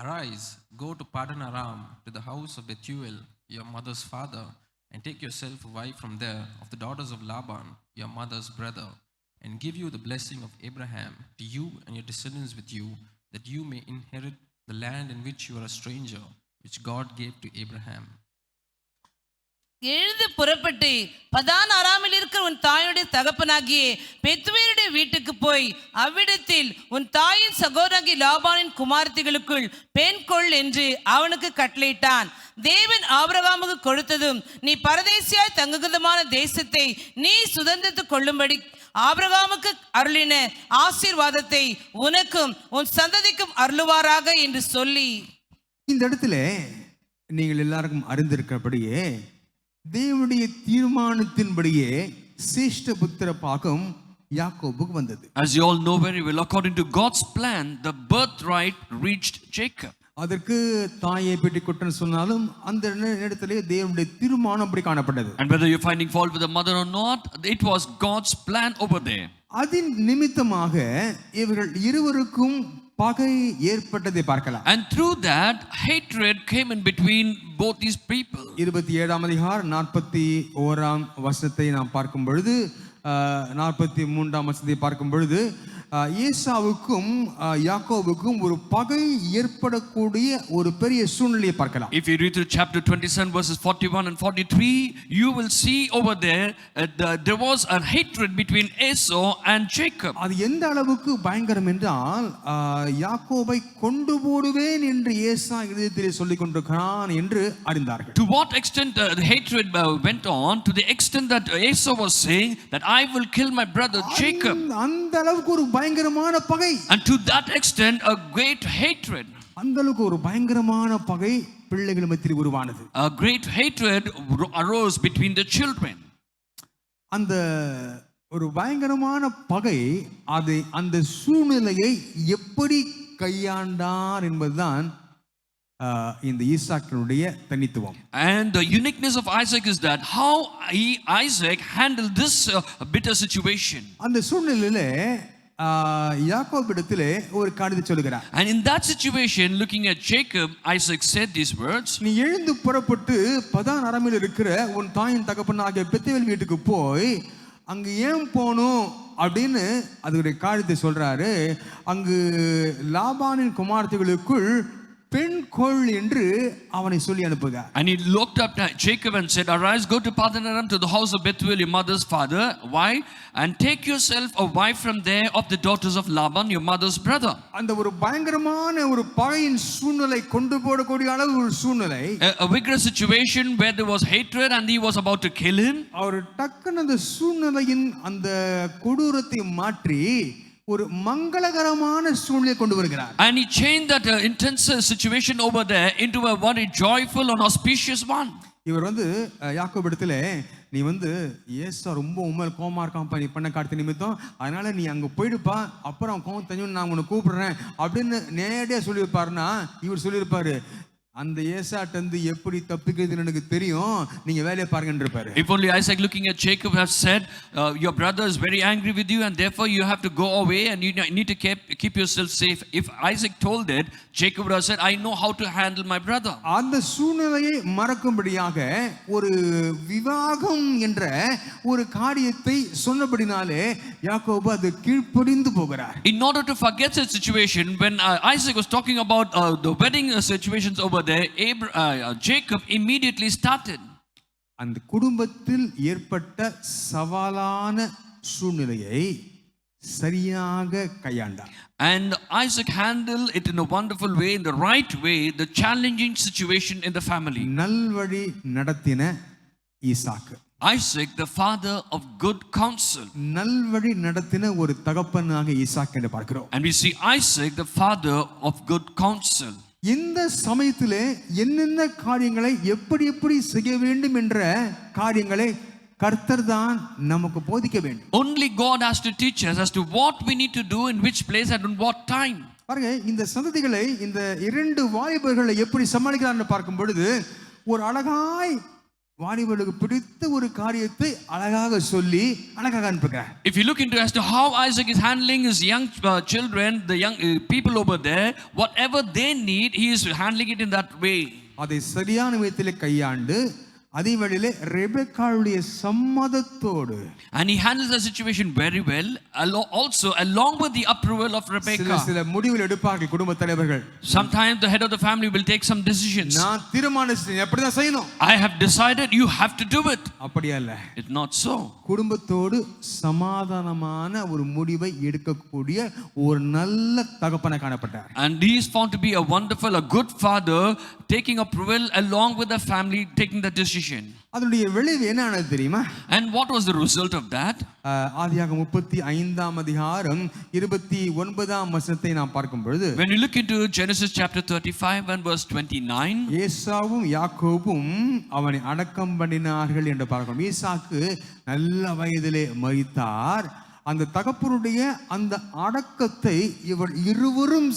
Arise, go to Paddan-aram, to the house of Bethuel, your mother's father, and take yourself a wife from there, of the daughters of Laban, your mother's brother, and give you the blessing of Abraham to you and your descendants with you, that you may inherit the land in which you are a stranger, which God gave to Abraham. எழுந்து புறப்பட்டு பதான் அராமில் இருக்கிற உன் தாயுடைய தகப்பனாகிய பெத்துவேலுடைய வீட்டுக்கு போய் அவ்விடத்தில் உன் தாயின் சகோதரனாகிய லாபானின் குமாரத்திகளுக்குள் பெண் கொள் என்று அவனுக்கு கட்டளையிட்டான். தேவன் ஆபிரகாமுக்கு கொடுத்ததும் நீ பரதேசியாய் தங்குகிறதுமான தேசத்தை நீ சுதந்திரத்துக் கொள்ளும்படி ஆபிரகாமுக்கு அருளின ஆசீர்வாதத்தை உனக்கும் உன் சந்ததிக்கும் அருளுவாராக என்று சொல்லி. இந்த இடத்துல நீங்கள் எல்லாருக்கும் அறிந்திருக்கிறபடியே தேவனுடைய தீர்மானத்தின்படியே சிரேஷ்ட புத்திர பாகம் யாக்கோபுக்கு வந்தது. As you all know very well, according to God's plan, the birthright reached Jacob. அதற்கு தாயை பற்றி குற்றம் சொன்னாலும் அந்த இடத்திலே தேவனுடைய தீர்மானம் அப்படி காணப்பட்டது. And whether you're finding fault with the mother or not, it was God's plan over there. அதன் நிமித்தமாக இவர்கள் இருவருக்கும் பகை ஏற்பட்டதை பார்க்கலாம். And through that, hatred came in between both these people. 27ஆம் அதிகாரம் 41ஆம் வசனத்தை நாம் பார்க்கும் பொழுது 43ஆம் வசனத்தை பார்க்கும் பொழுது ஏசாவுக்கும் யாக்கோபுக்கும் ஒரு பகை ஏற்படக்கூடிய ஒரு பெரிய சூழ்நிலையை பார்க்கலாம். If you read through chapter 27 verses 41 and 43, you will see over there there was a hatred between Esau and Jacob. அது எந்த அளவுக்கு பயங்கரம் என்றால் யாக்கோபை கொண்டு போடுவேன் என்று ஏசா இதயத்திலே சொல்லிக் கொண்டிருக்கிறான் என்று அறிந்தார்கள். To what extent the hatred went on, to the extent that Esau was saying that I will kill my brother Jacob. அந்த அளவுக்கு ஒரு பயங்கரமான பகை. And to that extent a great hatred. அந்த அளவுக்கு ஒரு பயங்கரமான பகை பிள்ளைகள் மத்தியில் உருவானது. A great hatred arose between the children. அந்த ஒரு பயங்கரமான பகை அது அந்த சூழ்நிலையை எப்படி கையாண்டார் என்பதுதான் இந்த ஈசாக்கினுடைய தனித்துவம். And the uniqueness of Isaac is that how Isaac handled this bitter situation. அந்த சூழ்நிலையிலே யாக்கோபிடத்திலே ஒரு காரியத்தை சொல்கிறார். And in that situation, looking at Jacob, Isaac said these words. நீ எழுந்து புறப்பட்டு பதான் அராமில் இருக்கிற உன் தாயின் தகப்பனாகிய பெத்துவேல் வீட்டுக்கு போய் அங்கு ஏன் போகணும் அப்படின்னு அதுடைய காரியத்தை சொல்றாரு. அங்கு லாபானின் குமாரத்திகளுக்குள் பெண் கொள் என்று அவனை சொல்லி அனுப்புகிறார். And he looked up to Jacob and said, arise, go to Paddan-aram, to the house of Bethuel, your mother's father. Why? And take yourself a wife from there of the daughters of Laban, your mother's brother. அந்த ஒரு பயங்கரமான ஒரு பகையின் சூழ்நிலை கொண்டு போடக்கூடிய அளவு ஒரு சூழ்நிலை. A vigorous situation where there was hatred and he was about to kill him. அவர் டக்குன்னு அந்த சூழ்நிலையின் அந்த கொடூரத்தை மாற்றி ஒரு மங்களகரமான சூழ்நிலை கொண்டு வருகிறார். And he changed that intense situation over there into a very joyful and auspicious one. இவர் யாக்கோபிடத்திலே நீ ஏசா ரொம்ப உண்மையில கோமா இருக்கான் நீ பண்ண காட்டு நிமித்தம், அதனால நீ அங்க போயிடுப்பா, அப்புறம் கோவம் தஞ்சு நான் உன்னை கூப்பிடுறேன் அப்படின்னு நேரடியா சொல்லியிருப்பாருன்னா இவர் சொல்லியிருப்பாரு அந்த ஏசாட்டந்து எப்படி தப்பிக்கிறதுன்னு எனக்கு தெரியும், நீங்க வேலையை பாருங்கன்னு இருப்பாரு. If only Isaac looking at Jacob have said your brother is very angry with you and therefore you have to go away and you need to keep yourself safe. If Isaac told it, Jacob would have said I know how to handle my brother. அந்த சூழ்நிலையை மறக்கும்படியாக ஒரு விவாகம் என்ற ஒரு காரியத்தை சொன்னபடினாலே யாக்கோபு அது கீழ்ப்படிந்து போகிறார். In order to forget the situation, when Isaac was talking about the wedding situations over there, Jacob immediately started. அந்த குடும்பத்தில் ஏற்பட்ட சவாலான சூழ்நிலையை சரியாக கையாண்டார். And Isaac handled it in a wonderful way, in the right way, the challenging situation in the family. நல்வழி நடத்தின ஈசாக்கு. Isaac, the father of good counsel. நல்வழி நடத்தின ஒரு தகப்பனாக ஈசாக் என்று பார்க்கிறோம். And we see Isaac, the father of good counsel. இந்த சமயத்திலே என்னென்ன காரியங்களை எப்படி எப்படி செய்ய வேண்டும் என்ற காரியங்களை கர்த்தர் தான் நமக்கு போதிக்க வேண்டும். Only God has to teach us as to what we need to do in which place and in what time. பாருங்க, இந்த சந்ததிகளை, இந்த 2 வாலிபர்களை எப்படி சமாளிக்கிறார்னு பார்க்கும் பொழுது, ஒரு அழகாய் வாலிபர்களுக்கு பிடித்த ஒரு காரியத்தை அழகாக சொல்லி அழகாக அனுப்புகிறார். If you look into as to how Isaac is handling his young children, the young people over there, whatever they need, he is handling it in that way. அதை சரியான விதத்திலே கையாண்டு அதே வேளையிலே ரெபெக்காளுடைய சம்மதத்தோடு, and he handles the situation very well, also along with the approval of Rebecca. சில முடிவுகள் எடுப்பார்கள் குடும்ப தலைவர்கள். Sometimes the head of the family will take some decisions. நான் தீர்மானிச்சேன், எப்படி தான் செய்யணும், I have decided, you have to do it. அப்படியே இல்ல. It's not so. குடும்பத்தோடு சமாதானமான ஒரு முடிவை எடுக்கக்கூடிய ஒரு நல்ல தகப்பனை காணப்பட்டார். And he is found to be a wonderful, a good father, taking approval along with the family, taking the decision. அதனுடைய விளைவு என்ன ஆனது தெரியுமா? And what was the result of that? ஆதியாகமம் 35ஆம் அதிகாரம் 29ஆம் வசனத்தை நாம் பார்க்கும் பொழுது, When you look into Genesis chapter 35 and verse 29, ஏசாவும் யாக்கோபும் அவனை அடக்கம் பண்ணினார்கள் என்று பார்க்கிறோம். ஈசாக்கு நல்ல வயதிலே மரித்தார். அந்த தகப்பனுடைய அந்த அடக்கத்தை இவர் இருவரும்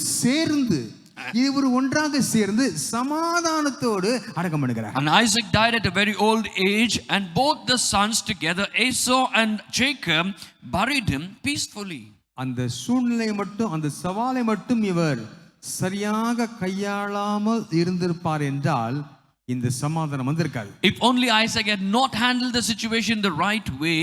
ஒன்றாக சேர்ந்து சமாதானத்தோடு அடக்கம் பண்ணுகிறார். And Isaac died at a very old age, and both the sons together, Esau and Jacob, buried him peacefully. அந்த சூழ்நிலை மட்டும், அந்த சவாலை மட்டும் இவர் சரியாக கையாளாமல் இருந்திருப்பார் என்றால் இந்த சமாதானம் வந்திருக்காது. If only Isaac had not handled the situation the right way,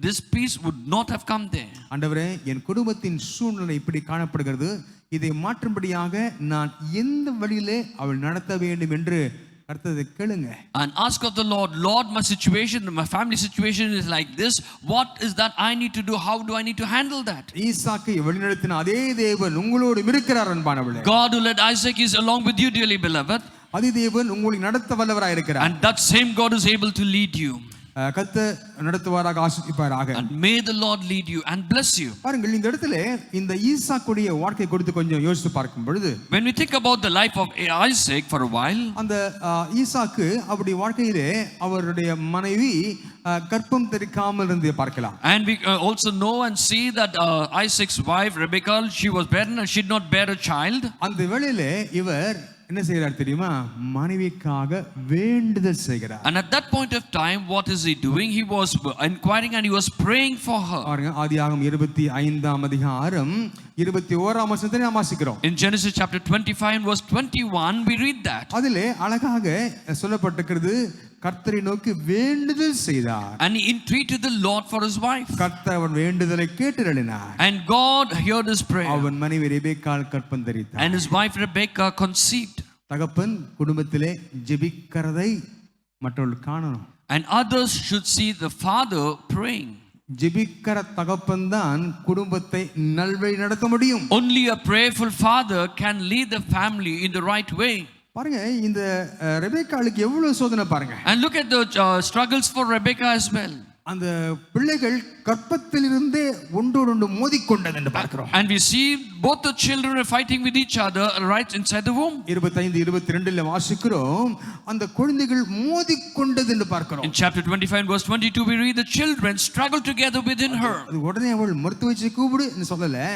this peace would not have come there. ஆண்டவரே, என் குடும்பத்தின் சூழ்நிலை இப்படி காணப்படுகிறது, இதை மாற்றும்படியாக நான் எந்த வழியிலே அவள் நடத்த வேண்டும் என்று கர்த்தரை கேளுங்க. And ask of the Lord, Lord, my situation, my family situation is like this. What is that I need to do? How do I need to handle that? ஈசாக்கை வழிநடத்தின அதே தேவன் உங்களோடு இருக்கிறார் அன்பானவர்களே. God who led Isaac is along with you, dearly beloved. அதே தேவன் உங்களை நடத்த வல்லவராய் இருக்கிறார். And that same God is able to lead you. கர்த்தர் நடத்துவாராக, ஆசீர்வதிப்பாராக. And may the Lord lead you and bless you. பாருங்கள், இந்த இடத்துல இந்த ஈசாக்குடைய வாழ்க்கை குறித்து கொஞ்சம் யோசித்து பார்க்கும் பொழுது, when we think about the life of Isaac for a while, அந்த ஈசாக்கு அவருடைய வாழ்க்கையிலே அவருடைய மனைவி கர்ப்பம் தரிக்காமல் இருந்து பார்க்கலாம். And we also know and see that Isaac's wife Rebecca, she was barren and she did not bear a child. அந்த வேளையிலே இவர் என்ன செய்கிறார் தெரியுமா? மனைவிக்காக வேண்டுதல் செய்கிறார். And at that point of time, what is he doing? He was inquiring and he was praying for her. பாருங்க, ஆதியாகமம் 25ஆம் அதிகாரம் 21ஆம் வசனத்தை நாம் வாசிக்கிறோம். In Genesis chapter 25 and verse 21, we read that. அதிலே அழகாக சொல்லப்பட்டிருக்கிறது, கர்த்தரை நோக்கி வேண்டுதல் செய்தார். And he entreated the Lord for his wife. கர்த்தர் அவன் வேண்டுதலை கேட்டருளினார். And God heard his prayer. அவன் மனைவி ரெபெக்காள் கர்ப்பம் தரித்தார். And his wife Rebecca conceived. தகப்பன் குடும்பத்திலே ஜெபிக்கிறதை மற்றவர்கள் காணணும். And others should see the father praying. ஜெபிக்கிற தகப்பன் தான் குடும்பத்தை நல்வழி நடத்த முடியும். Only a prayerful father can lead the family in the right way. பாருங்க, இந்த ரெபெக்காளுக்கு எவ்வளவு சோதனை பாருங்க. And look at the struggles for Rebecca as well. அந்த பிள்ளைகள் கர்ப்பத்திலிருந்தே ஒன்றோடொன்று மோதிக்கொண்டது என்று பார்க்கிறோம். And we see both the children are fighting with each other right inside the womb. 25-22ல வாசிக்கிறோம், அந்த குழந்தைகள் மோதிக்கொண்டது என்று பார்க்கிறோம். In chapter 25 verse 22 we read the children struggle together within her. அது உடனே அவள் மருத்துவரை கூப்பிடு என்று சொல்லல,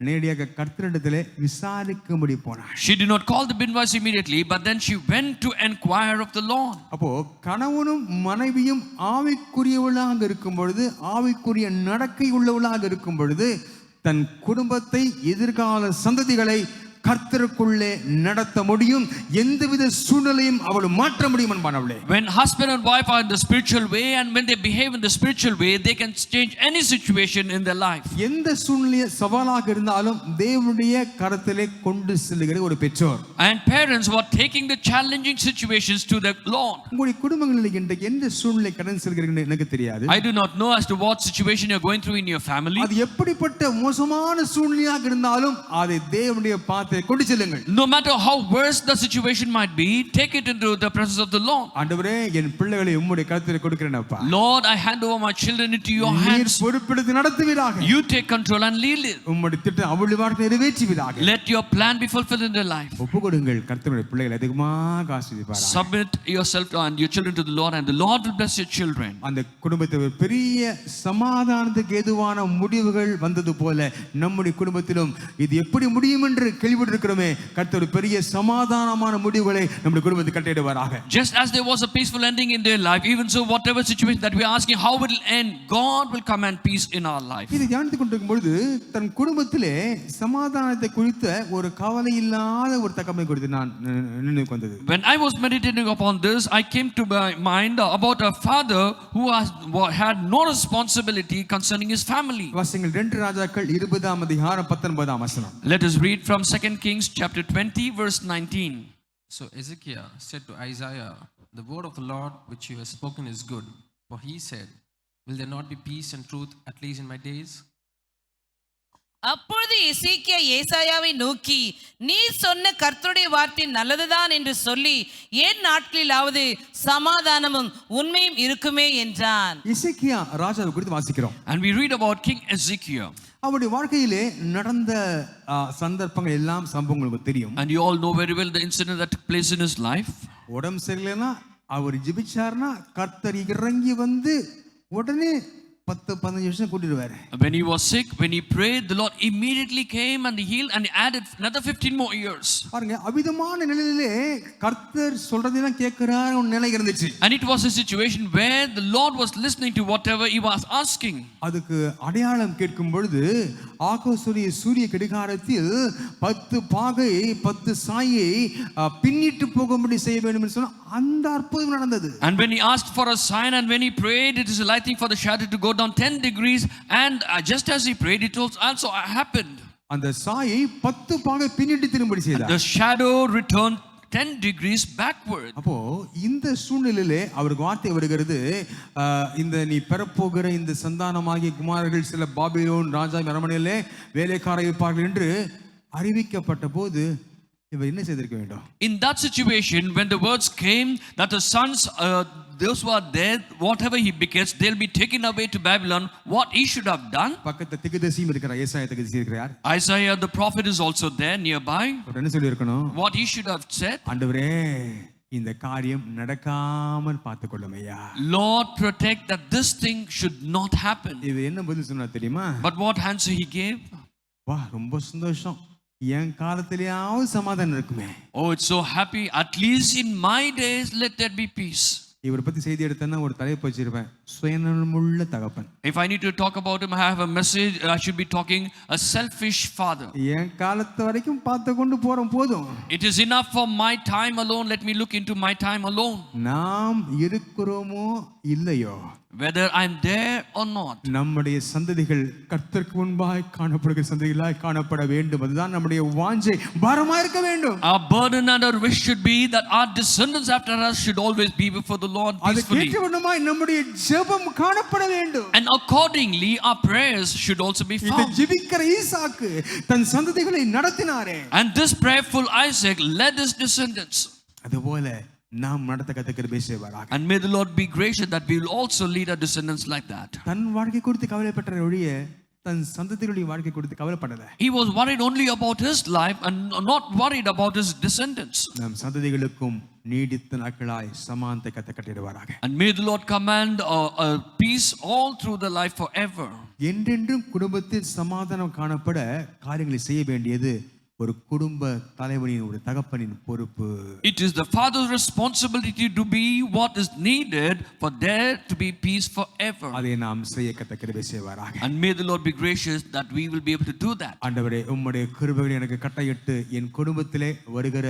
நேரடியாக கர்த்தரிடத்திலே விசாரிக்கும்படி போனாள். She did not call the midwives immediately, but then she went to inquire of the Lord. அப்போ கணவனும் மனைவியும் ஆவிக்குரியவளாக இருக்கும் பொழுது, ஆவிக்குரிய நடக்கை உள்ளவளாக இருக்கும் பொழுது, தன் குடும்பத்தை, எதிர்கால சந்ததிகளை கர்த்தருக்குள்ளே நடத்த முடியும். எந்தவித சூழ்நிலையும் அவள் மாற்ற முடியும் என்பானவளே. When husband and wife are in the spiritual way and when they behave in the spiritual way, they can change any situation in their life. எந்த சூழ்நிலை சவாலாக இருந்தாலும் தேவனுடைய கரத்திலே கொண்டு செல்லுகிற ஒரு பெற்றோர். And parents who are taking the challenging situations to the Lord. உங்களுடைய குடும்பங்களில் இன்றைக்கு எந்த சூழ்நிலை கடந்து செல்கிறீர்கள் எனக்கு தெரியாது. I do not know as to what situation you are going through in your family. அது எப்படிப்பட்ட மோசமான சூழ்நிலையாக இருந்தாலும் அதை தேவனுடைய பாதத்தில் வார்த்தையை கொண்டு செல்லுங்கள். No matter how worse the situation might be, take it into the presence of the Lord. ஆண்டவரே என் பிள்ளைகளை உம்முடைய கரத்தில் கொடுக்கிறேனப்பா. Lord, I hand over my children into your நீர் hands. பொறுப்பெடுத்து நடத்துவீராக. You take control and lead it. உம்முடைய திட்டம் அவ்வளவு வார்த்தை நிறைவேற்றுவீராக. Let your plan be fulfilled in their life. ஒப்புக்கொடுங்கள் கர்த்தருடைய பிள்ளைகளை அதிகமாக ஆசீர்வதிப்பாராக. Submit yourself and your children to the Lord, and the Lord will bless your children. அந்த குடும்பத்தில் ஒரு பெரிய சமாதானத்துக்கு ஏதுவான முடிவுகள் வந்தது போல நம்முடைய குடும்பத்திலும் இது எப்படி முடியும் என்று கேள்விப்பட்டிருக்கிறோமே, கர்த்தர் பெரிய சமாதானமான முடிவுகளை நம்முடைய குடும்பத்தில் கட்டளையிடுவாராக. Just as there was a peaceful ending in their life, even so whatever situation that we are asking how it will end, God will command peace in our life. இதை தியானித்துக் கொண்டிருக்கும் பொழுது தன் குடும்பத்திலே சமாதானத்தை குறித்த ஒரு கவலை இல்லாத ஒரு தகமை குறித்து நான் நினைவுக்கு வந்தது. When I was meditating upon this, I came to my mind about a father who had no responsibility concerning his family. வாசிங்கள் 2 ராஜாக்கள் 20ஆம் அதிகாரம் 19ஆம் வசனம். Let us read from 2 Kings chapter 20 verse 19. So Ezekiel said to Isaiah, "The word of the Lord which you have spoken is good." For he said, "Will there not be peace and truth at least in my days?" அப்பொழுது எசேக்கியா ஏசாயாவை நோக்கி, நீ சொன்ன கர்த்தருடைய வார்த்தை நல்லதுதான் என்று சொல்லி என் நாட்களிலாவது சமாதானமும் உண்மையும் இருக்குமே என்றான். எசேக்கியா ராஜாவை குறித்து வாசிக்கிறோம். And we read about King Ezekiel. அவருடைய வாழ்க்கையிலே நடந்த சந்தர்ப்பங்கள் எல்லாம் சம்பவங்களுக்கு தெரியும். And you all know very well the incident that took place in his life. உடம்பு சரியில்லைன்னா அவர் ஜெபிச்சார்னா கர்த்தர் இறங்கி வந்து உடனே 10-15 வருஷம் கூட்டிடுவாரு. When he was sick, when he prayed, the Lord immediately came and healed and added another 15 more years. பாருங்க, அவிதமான நிலையிலே கர்த்தர் சொல்றதெல்லாம் கேட்கிறார் ஒரு நிலை இருந்துச்சு. And it was a situation where the Lord was listening to whatever he was asking. அதுக்கு அடையாளம் கேட்கும் பொழுது ஆகாசுரிய சூரிய கடிகாரத்தில் 10 பாகை 10 சாயை பின்னிட்டு போகும்படி செய்ய வேண்டும் என்று சொன்னா அந்த அற்புதம் நடந்தது. And when he asked for a sign and when he prayed, it is a lighting for the shadow to go down 10 degrees, and just as he prayed, it also happened. அந்த சாயை 10 பாகை பின்னிட்டு திரும்படி செய்தார். The shadow returned 10 degrees backward. அப்போ இந்த சூழ்நிலையிலே அவருக்கு வார்த்தை வருகிறது, இந்த நீ பெறப்போகிற இந்த சந்தானமாகிய குமாரர்கள் சில பாபிலோன் ராஜா அரண்மனையிலே வேலைக்காரர் இருப்பார்கள் என்று அறிவிக்கப்பட்ட போது இவர் என்ன செய்திருக்க வேண்டும்? In that situation, when the words came that the sons, those who are there, whatever he begets, they'll be taken away to Babylon, what he should have done? பக்கத்துல திகதேசியும் இருக்கிறார், ஏசாயா திகதேசி இருக்கிறார். Isaiah the prophet is also there nearby. அவர் என்ன சொல்லி இருக்கணும்? What he should have said? ஆண்டவரே இந்த காரியம் நடக்காமல் பார்த்துக்கொள்ளும் ஐயா. Lord, protect that this thing should not happen. இவர் என்ன பதில் சொன்னா தெரியுமா? But what answer he gave? வா, ரொம்ப சந்தோஷம், என் காலத்திலேயாவது சமாதானம் இருக்குமே. Oh, it's so happy, at least in my days let there be peace. இவரை பத்தி செய்தி எடுத்தேன்னா ஒரு தலைப்பு வச்சிருப்பேன், சுயநலமுள்ள தகப்பன். If I need to talk about him, I have a message. I should be talking a selfish father. என் காலத்து வரைக்கும் பார்த்து கொண்டு போறோம் போதும். It is enough for my time alone. Let me look into my time alone. நாம் இருக்கிறோமோ இல்லையோ, whether I'm there or not, நம்முடைய சந்ததிகள் கர்த்தருக்கு முன்பாய் காணப்படுகிற சந்ததிகளாய் காணப்பட வேண்டும். அதுதான் நம்முடைய வாஞ்சை, பாரமா இருக்க வேண்டும். Our burden and our wish should be that our descendants after us should always be before the Lord peacefully. அது கேட்டவனமாய் நம்முடைய ஜெபம் காணப்பட வேண்டும். And accordingly our prayers should also be இந்த found. ஜெபிக்கிற ஈசாக்கு தன் சந்ததிகளை நடத்தினாரே, And this prayerful Isaac led his descendants. அதுபோல நாம் நடத்த கத்துக்கிற செய்வாராக. And may the Lord be gracious that we will also lead our descendants like that. தன் வாழ்க்கை குறித்து கவலைப்பட்ட ஒழிய தன் சந்ததிகளுடைய வாழ்க்கை குறித்து கவலைப்படல. He was worried only about his life and not worried about his descendants. நம் சந்ததிகளுக்கும் நீடித்த நாட்களாய் சமாதானத்தை கட்டளையிடுவாராக. And may the Lord command peace all through the life forever. என்றென்றும் குடும்பத்தில் சமாதானம் காணப்பட காரியங்களை செய்ய வேண்டியது ஒரு குடும்ப தலைவனின் ஒரு தகப்பனின் பொறுப்பு. It is the father's responsibility to be what is needed for there to be peace forever. அதை நாம் செய்ய கிருபை செய்வாராக. And may the Lord be gracious that we will be able to do that. ஆண்டவரே, உம்முடைய கிருபையை எனக்கு கட்டளையிட்டு என் குடும்பத்திலே வருகிற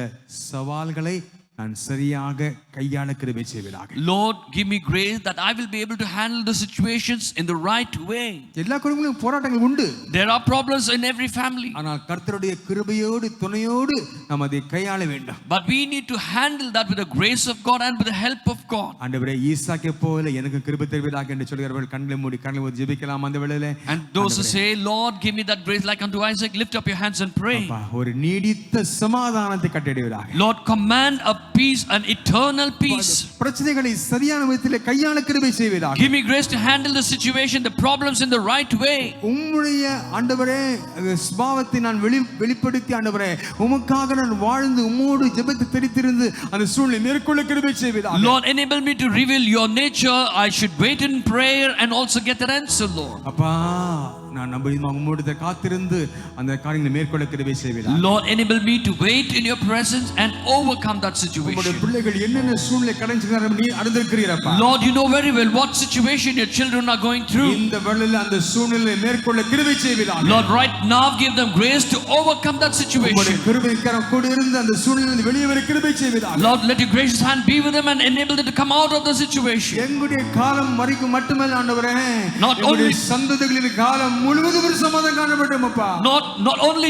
சவால்களை நான் சரியாக கையாள கிருபை செய்வீராக. Lord, give me grace that I will be able to handle the situations in the right way. எல்லா குடும்பங்களிலும் போராட்டங்கள் உண்டு. There are problems in every family. ஆனால் கர்த்தருடைய கிருபையோடு துணையோடு நாம் அதை கையாள வேண்டும். But we need to handle that with the grace of God and with the help of God. ஆண்டவரே ஈசாக்கை போல எனக்கு கிருபை தருவீராக என்று சொல்கிறவர்கள் கண்களை மூடி ஜெபிக்கலாம் அந்த வேளையிலே. And those who say, Lord, give me that grace like unto Isaac, lift up your hands and pray. ஒரு நீடித்த சமாதானத்தை கட்டளையிடுவீராக. Lord, command a peace, an eternal peace. பிரச்சனைகளை சரியான விதத்திலே கையாள கிருபை செய்வீராக. Give me grace to handle the situation, the problems in the right way. உம்முடைய ஆண்டவரே சுபாவத்தை நான் வெளிப்படுத்தி ஆண்டவரே உமக்காக நான் வாழ்ந்து உம்மோடு ஜெபத்தை தெரிந்திருந்து அந்த சூழ்நிலை மேற்கொள்ள கிருபை செய்வீராக. Lord, enable me to reveal your nature. I should wait in prayer and also get an answer, Lord. அப்பா நான் நம்பிக்கையாக உம்மோடு காத்திருந்து அந்த காரியங்களை மேற்கொள்ள கிருபை செய்வீராக. Lord, enable me to wait in your presence and overcome that situation. உம்முடைய பிள்ளைகள் என்னென்ன சூழ்நிலை கடந்துறாங்க நீ அறிந்திருக்கிறீரப்பா. Lord, you know very well what situation your children are going through. இந்த வேளையில அந்த சூழ்நிலையை மேற்கொள்ள கிருபை செய்வீராக. Lord, right now give them grace to overcome that situation. உம்முடைய கிருபைக்கரம் கூட இருந்து அந்த சூழ்நிலையிலிருந்து வெளியே வர கிருபை செய்வீராக. Lord, let your gracious hand be with them and enable them to come out of the situation. எங்களுடைய காலம் வரைக்கும் மட்டுமல்ல ஆண்டவரே, Not எங்களுடைய only சந்ததிகளின் காலம் முழுவதும் சமாதானம் காணப்படும் அப்பா. Not only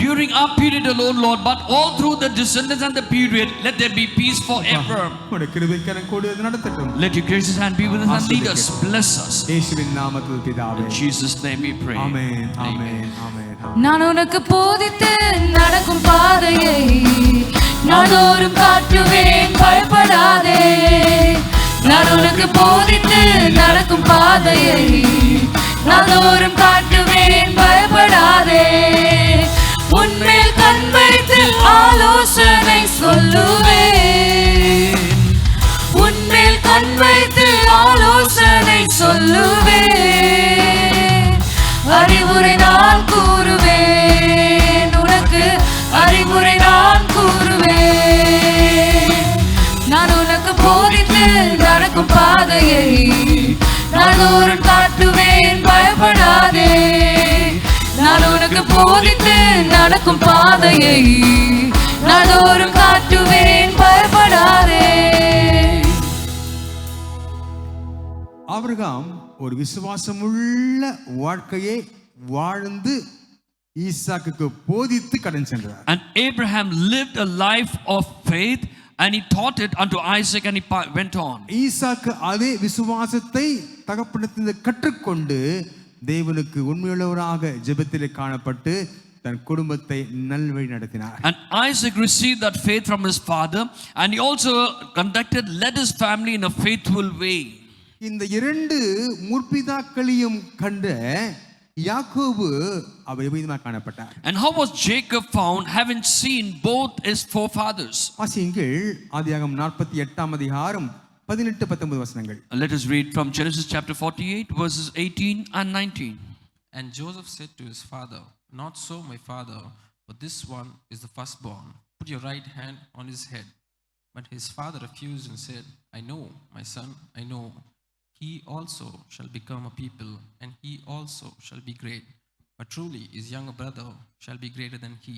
during our period alone, Lord, but all through the descendants and the period, let there be peace forever. உம்முடைய கிருபைக்கரம் கூட இருந்து நடத்தட்டும். Let your gracious hand be with us and lead us. Bless us. இயேசுவின் நாமத்தில் பிதாவே. In Jesus' name we pray. ஆமென் ஆமென் ஆமென். நான் உனக்கு போதித்து நடக்கும் பாதையை நாடோறும் காட்டுவேன், பயப்படாதே. நான் உனக்கு போதித்து நடக்கும் பாதையை நாடோறும் காட்டுவேன், பயப்படாதே. உன்மேல் கண் வைத்து ஆலோசனை சொல்லுவேன், உன்மேல் கண் வைத்து ஆலோசனை சொல்லுவேன். அறிவுரை நான் கூறுவேன், உனக்கு அறிவுரை நான் கூறுவேன். நான் உனக்கு போதித்து நடக்கும் பாதையை நாடோறும் காட்டுவேன், பயப்படாதே. நான் உனக்கு போதித்து நடக்கும் பாதையை நாடோறும் காட்டுவேன், பயப்படாதே. ஆபிரகாம் ஒரு விசுவாசமுள்ள வாழ்க்கையை வாழ்ந்து ஈசாக்குக்கு போதித்து கடன் சென்றார். And Abraham lived a life of faith and he taught it unto Isaac and he went on. ஈசாக்கு அதே விசுவாசத்தை தகப்பனிடத்திலிருந்து கற்றுக்கொண்டு தேவனுக்கு உண்மையுள்ளவராக ஜெபத்திலே காணப்பட்டு தன் குடும்பத்தை நல்வழி நடத்தினார். And Isaac received that faith from his father and he also led his family in a faithful way. இந்த இரண்டு முற்பிதாக்களையும் கண்ட யாக்கோபு அவர் எவ்விதமாக காணப்பட்டார்? And how was Jacob found, having seen both his forefathers? வாசியுங்கள் ஆதியாகமம் 48ஆம் அதிகாரம் 18-19 வசனங்கள். Let us read from Genesis chapter 48 verses 18 and 19. And Joseph said to his father, "Not so, my father, for this one is the firstborn. Put your right hand on his head." But his father refused and said, "I know, my son, I know. He also shall become a people, and he also shall be great. But truly his younger brother shall be greater than he,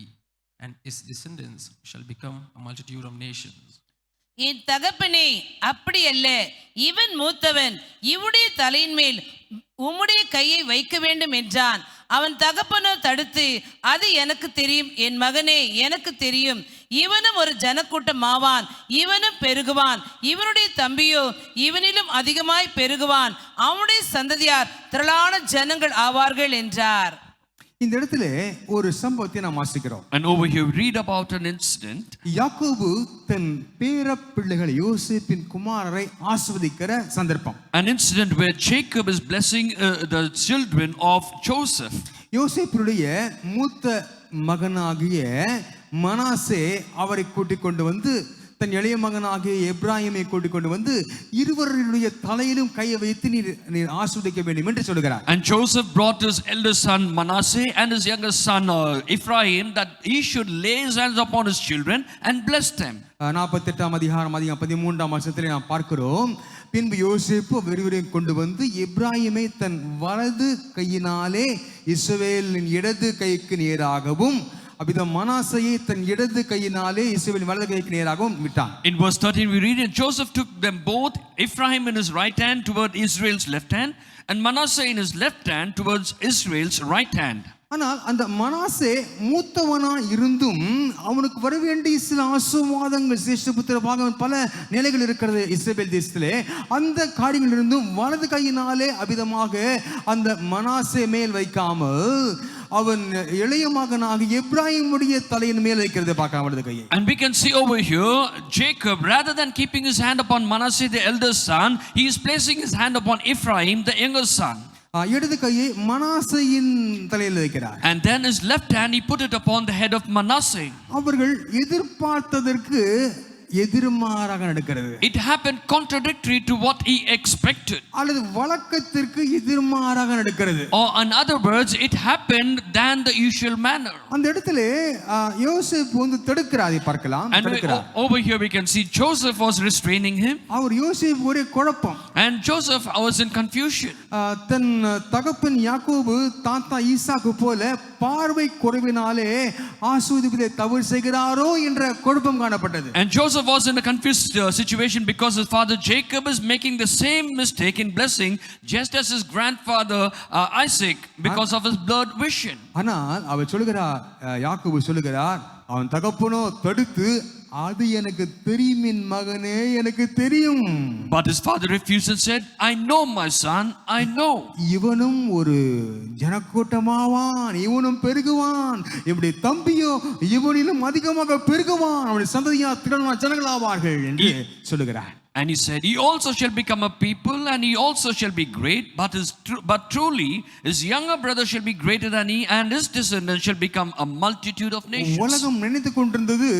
and his descendants shall become a multitude of nations." என் தகப்பனே, அப்படி அல்ல, இவன் மூத்தவன், இவனுடைய தலையின் மேல் உம்முடைய கையை வைக்க வேண்டும் என்றான். அவன் தகப்பனோ தடுத்து, அது எனக்கு தெரியும் என் மகனே, எனக்கு தெரியும். இவனும் ஒரு ஜனக்கூட்டம் ஆவான், இவனும் பெருகுவான். இவனுடைய தம்பியோ இவனிலும் அதிகமாய் பெருகுவான். அவனுடைய சந்ததியார் திரளான ஜனங்கள் ஆவார்கள் என்றார். இந்த இடத்துல ஒரு சம்பவத்தை நாம் வாசிக்கிறோம். And over here we read about an incident. யாக்கோபு தன் பேர பிள்ளைகள் யோசேப்பின் குமாரரை ஆசீர்வதிக்கிற சந்தர்ப்பம். An incident where Jacob is blessing the children of Joseph. யோசேப்பினுடைய மூத்த மகனாகிய மனாசே அவரை கூட்டிக் கொண்டு வந்து தன் இளைய மகனாகிய எப்ராஹிமை கூட்டிக் கொண்டு வந்து இருவருடைய தலையிலும் கையை வைத்து நீர் ஆசீர்வதிக்க வேண்டும் என்று சொல்கிறார். And Joseph brought his eldest son Manasseh and his youngest son Ephraim that he should lay his hands upon his children and bless them. 48ஆம் அதிகாரம் 13ஆம் வசனத்திலே நாம் பார்க்கிறோம். பின்பு யோசேப்பு ஒருவரையும் கொண்டு வந்து எப்ராஹிமை தன் வலது கையினாலே இஸ்ரவேலின் இடது கைக்கு நேராகவும் அபித மனாசையை தன் இடது கையினாலே இஸ்ரவேலின் வலது கைக்கு நேராகவும் விட்டான். In verse 13 we read, and Joseph took them both, Ephraim in his right hand toward Israel's left hand, and Manasseh in his left hand towards Israel's right hand. ஆனால் அந்த மனாசே மூத்தவனா இருந்தும் அவனுக்கு வர வேண்டிய சில ஆசீர்வாதங்கள் சிரேஷ்டபுத்திர பாகம் பல நிலைகள் இருக்கிறது இஸ்ரவேல் தேசத்திலே. அந்த காரியங்கள் இருந்தும் வலது கையினாலே அபிதமாக அந்த மனாசே மேல் வைக்காமல் அவன் இளைய மகனாக எப்ராயிமுடைய தலையின் மேல் வைக்கிறதை பார்க்கலாம் வலது கையை. And we can see over here Jacob, rather than keeping his hand upon Manasseh the elder son, he is placing his hand upon Ephraim the younger son. இடது கையை மனாசையின் தலையில் வைக்கிறார். And then his left hand he put it upon the head of Manasseh. அவர்கள் எதிர்பார்த்ததற்கு எதிர்மாறாக நடக்கிறது. It happened contradictory to what he expected. அல்லது வழக்கத்திற்கு எதிர்மாறாக நடக்கிறது. Or in other words, it happened than the usual manner. அந்த இடத்திலே யோசேப்பு வந்து தடுக்கிறாரை பார்க்கலாம். And over here we can see Joseph was restraining him. அவர் யோசேப்பு ஒரே குழப்பம். And Joseph was in confusion. தன் தகப்பன் யாக்கோபு தாத்தா ஈசாக்கு போல பார்வை குறைவினாலே ஆசீர்வதிப்பதை தவறு செய்கிறாரோ என்ற குழப்பம் காணப்பட்டது. And Joseph was in a confused situation because his father Jacob is making the same mistake in blessing just as his grandfather Isaac because of his blurred vision. ஆனால் அவர் சொல்கிறார், யாக்கோபு சொல்கிறார், அவன் தகப்பனோ தடுத்து, அது எனக்கு தெரியும் என் மகனே, எனக்கு தெரியும். But his father refused and said, I know my son, I know. இவனும் ஒரு ஜனக்கூட்டமாவான், இவனும் பெருகுவான், இப்படி தம்பியோ இவனிலும் அதிகமாக பெருகுவான், அவனுடைய சந்ததியார் திரளான ஜனங்களாவார்கள் என்று சொல்லுகிறார். And he said, he also shall become a people, and he also shall be great, but truly his younger brother shall be greater than he, and his descendants shall become a multitude of nations. உலகம் நினைத்துக் கொண்டிருந்தது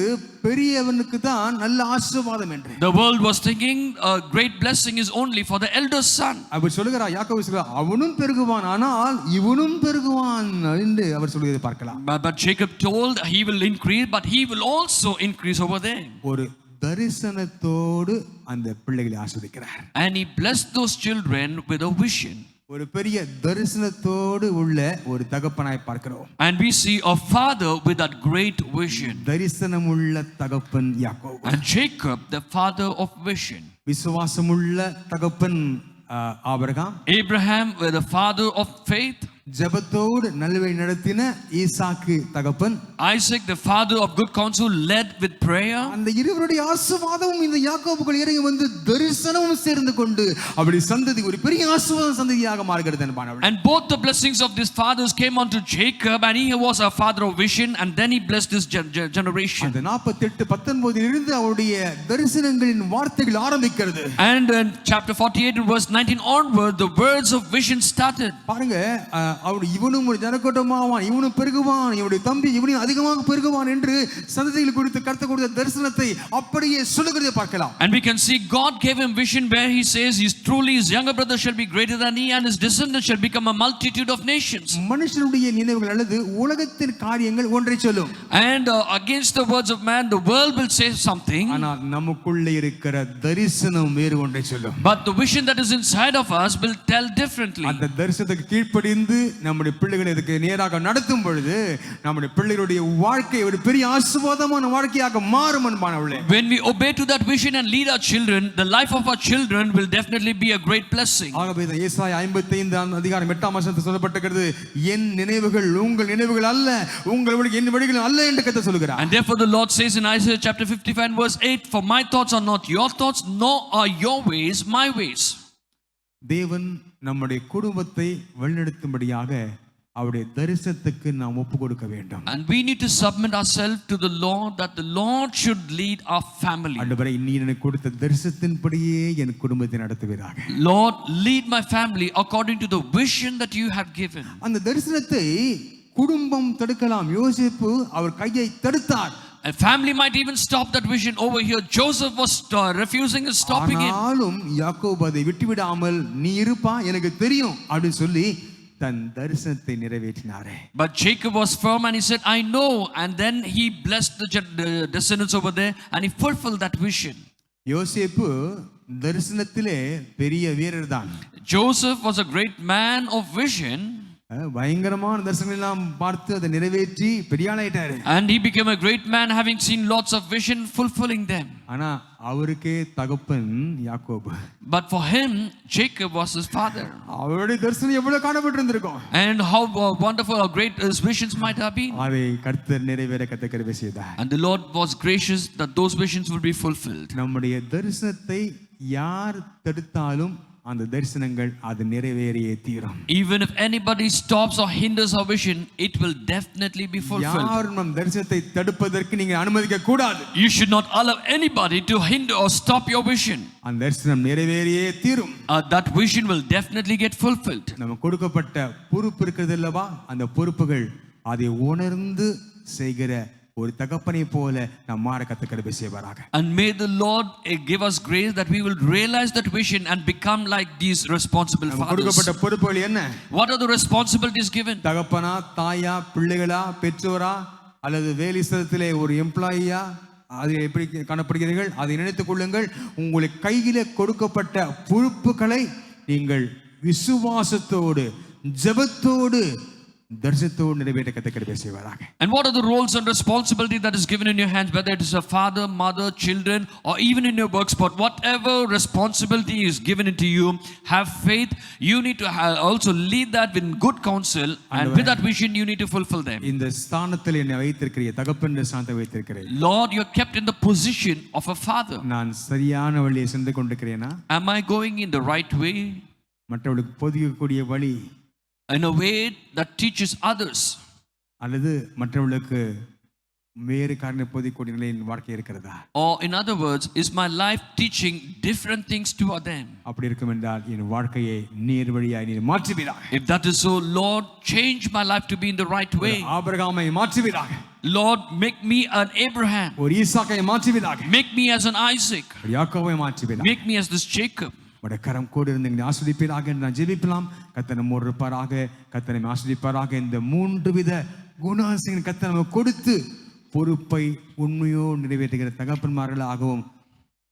பெரியவனுக்கு தான் நல்ல ஆசீர்வாதம் என்று. The world was thinking a great blessing is only for the elder son. அவர் சொல்கிறார், யாக்கோபு சொல்கிறார், அவனும் பெருகுவான், ஆனால் இவனும் பெருகுவான் என்று அவர் சொல்வதை பார்க்கலாம். But Jacob told he will increase, but he will also increase over there. ஒரு தரிசனத்தோடு அந்த பிள்ளைகளை ஆசீர்வதிக்கிறார். And he blessed those children with a vision. ஒரு பெரிய தரிசனத்தோடு உள்ள ஒரு தகப்பனாய் பார்க்கிறோம். And we see a father with that great vision. தரிசனமுள்ள தகப்பன் யாக்கோபு. And Jacob, the father of vision. விசுவாசமுள்ள தகப்பன் Abraham. Abraham, the father of faith. ஜெபத்தோடு நல்வழி நடத்தின ஈசாக்கு தகப்பன். Isaac, the father of good counsel, led with prayer. அந்த இருவருடைய ஆசீர்வாதமும் இந்த யாக்கோபுக்குள் இறங்கி வந்து தரிசனமும் சேர்ந்து கொண்டு அப்படி சந்ததி ஒரு பெரிய ஆசீர்வாத சந்ததியாக மாறுகிறது என்பானவள். And both the blessings of these fathers came onto Jacob, and he was a father of vision, and then he blessed his generation. அந்த 48:19 இருந்து அவருடைய தரிசனங்களின் வார்த்தைகள் ஆரம்பிக்கிறது. And in chapter 48 verse 19 onward, the words of vision started. பாருங்க, அவரு இவனும் ஒரு ஜனக்கூட்டமாவான், இவனும் பெருகுவான், இவனுடைய தம்பி இவனும் அதிகமாக பெருகுவான் என்று சந்ததிகள் குறித்து கர்த்தர் கொடுத்த தரிசனத்தை அப்படியே சொல்லுகிறதை பார்க்கலாம். And we can see God gave him vision where he says his truly his younger brother shall be greater than he, and his descendants shall become a multitude of nations. மனுஷனுடைய நினைவுகள் அல்லது உலகத்தின் காரியங்கள் ஒன்றை சொல்லும். And against the words of man the world will say something. ஆனால் நமக்குள்ளே இருக்கிற தரிசனம் வேறு ஒன்றை சொல்லும். But the vision that is inside of us will tell differently. அந்த தரிசனத்துக்கு கீழ்ப்படிந்து நம்முடைய பிள்ளைகளை இதுக்கு நேராக நடத்தும் பொழுது நம்முடைய பிள்ளைகளுடைய வாழ்க்கை ஒரு பெரிய ஆசீர்வாதமான வாழ்க்கையாக மாறும் என்பானவளே. When we obey to that vision and lead our children, the life of our children will definitely be a great blessing. ஆகவே ஏசாயா 55 அதிகாரம் 8ஆம் வசனத்தில் சொல்லப்பட்டிருக்கிறது, என் நினைவுகள் உங்கள் நினைவுகள் அல்ல, உங்கள் வழிகள் என் வழிகள் அல்ல என்று கர்த்தர் சொல்கிறார். And therefore the Lord says in Isaiah chapter 55 verse 8, for my thoughts are not your thoughts, nor are your ways my ways. தேவன் நம்முடைய குடும்பத்தை வழிநடத்தும்படியாக அவருடைய தரிசனத்துக்கு நாம் ஒப்பு கொடுக்க வேண்டும். And we need to submit ourselves to the Lord, that the Lord should lead our family. ஆண்டவரே, நீ எனக்கு கொடுத்த தரிசனத்தின்படியே என் குடும்பத்தை நடத்துவீராக. Lord, lead my family according to the vision that you have given. அந்த தரிசனத்தை குடும்பம் தடுக்கலாம். யோசேப்பு அவர் கையை தடுத்தார். A family might even stop that vision. Over here Joseph was refusing and stopping him. ஆனாலும் யாக்கோபு அதை விட்டுவிடாமல் நீ இருப்பா எனக்கு தெரியும் அப்படி சொல்லி தன் தரிசனத்தை நிறைவேற்றினாரே. But Jacob was firm and he said, I know, and then he blessed the descendants over there and he fulfilled that vision. யோசேப்பு தரிசனத்திலே பெரிய வீரர் தான். Joseph was a great man of vision. பயங்கரமான தரிசனங்களை எல்லாம் பார்த்து அதை நிறைவேற்றி பெரிய ஆளாயிட்டாரு. And he became a great man, having seen lots of vision, fulfilling them. ஆனா அவருக்கே தகப்பன் யாக்கோபு. But for him, Jacob was his father. அவருடைய தரிசனம் எவ்வளவு காணப்பட்டிருந்திருக்கும். And how wonderful or great his visions might have been. அதை கர்த்தர் நிறைவேற கர்த்தர் கிருபை செய்தார். And the Lord was gracious that those visions would be fulfilled. நம்முடைய தரிசனத்தை யார் தடுத்தாலும் அந்த தரிசனங்கள் அது நிறைவேறியே தீரும். Even if anybody stops or hinders our vision, it will definitely be fulfilled. யாரும் நம் தரிசனத்தை தடுப்பதற்கு நீங்க அனுமதிக்க கூடாது. You should not allow anybody to hinder or stop your vision. அந்த தரிசனம் நிறைவேறியே தீரும். That vision will definitely get fulfilled. நமக்கு கொடுக்கப்பட்ட பொறுப்பு இருக்குது அல்லவா, அந்த பொறுப்புகள் அதை உணர்ந்து செய்கிற ஒரு தகப்பனை போல நாம் மாற கர்த்தர் கிருபை செய்வாராக. And may the Lord give us grace that we will realize that vision and become like these responsible fathers. கொடுக்கப்பட்ட பொறுப்புகள் என்ன? What are the responsibilities given? தகப்பனா, தாயா, பிள்ளைகளா, பெற்றோரா அல்லது வேலை ஸ்தலத்திலே ஒரு எம்ப்ளாயியா, அது எப்படி காணப்படுகிறீர்கள் அதை நினைத்துக் கொள்ளுங்கள். உங்களுக்கு கையிலே கொடுக்கப்பட்ட பொறுப்புகளை நீங்கள் விசுவாசத்தோடு ஜெபத்தோடு தரிசனத்தோடு நிறைவேற்ற கர்த்தர் கிருபை செய்வாராக. And what are the roles and responsibility that is given in your hands, whether it is a father, mother, children, or even in your work spot? Whatever responsibility is given into you, have faith. You need to also lead that with good counsel, and with that vision you need to fulfill them. இந்த ஸ்தானத்தில் என்னை வைத்திருக்கிறீர், தகப்பன் ஸ்தானத்தை வைத்திருக்கிறீர். Lord, you are kept in the position of a father. நான் சரியான வழியை சென்று கொண்டிருக்கிறேனா? Am I going in the right way? மற்றவர்களுக்கு போதிக்கக்கூடிய வழி in a way that teaches others, அல்லது மற்றவர்களுக்கு வேறு காரணம் போதிக்கக்கூடிய நிலையில் வாழ்க்கை இருக்கிறதா? or in other words, is my life teaching different things to them? அப்படி இருக்கும் என்றால் என் வாழ்க்கையை நேர் வழியாய் நீர் மாற்றுவீராக. If that is so, Lord, change my life to be in the right way. ஆபிரகாமை மாற்றுவீராக. Lord, make me an Abraham. ஒரு ஈசாக்கை மாற்றுவீராக. Make me as an Isaac. ஒரு யாக்கோபை மாற்றுவீராக. Make me as this Jacob. உடைய கரம் கூட இருந்து எங்களை ஆசீர்வதிப்பீராக என்று நான் ஜெபிக்கலாம். கர்த்தர் நம்மோடு இருப்பாராக, கர்த்தர் நம்மை ஆசீர்வதிப்பாராக. இந்த 3 வித குணாசிகள் கர்த்தர் நமக்கு கொடுத்து பொறுப்பை உண்மையோடு நிறைவேற்றுகிற தகப்பன்மார்களாகவும்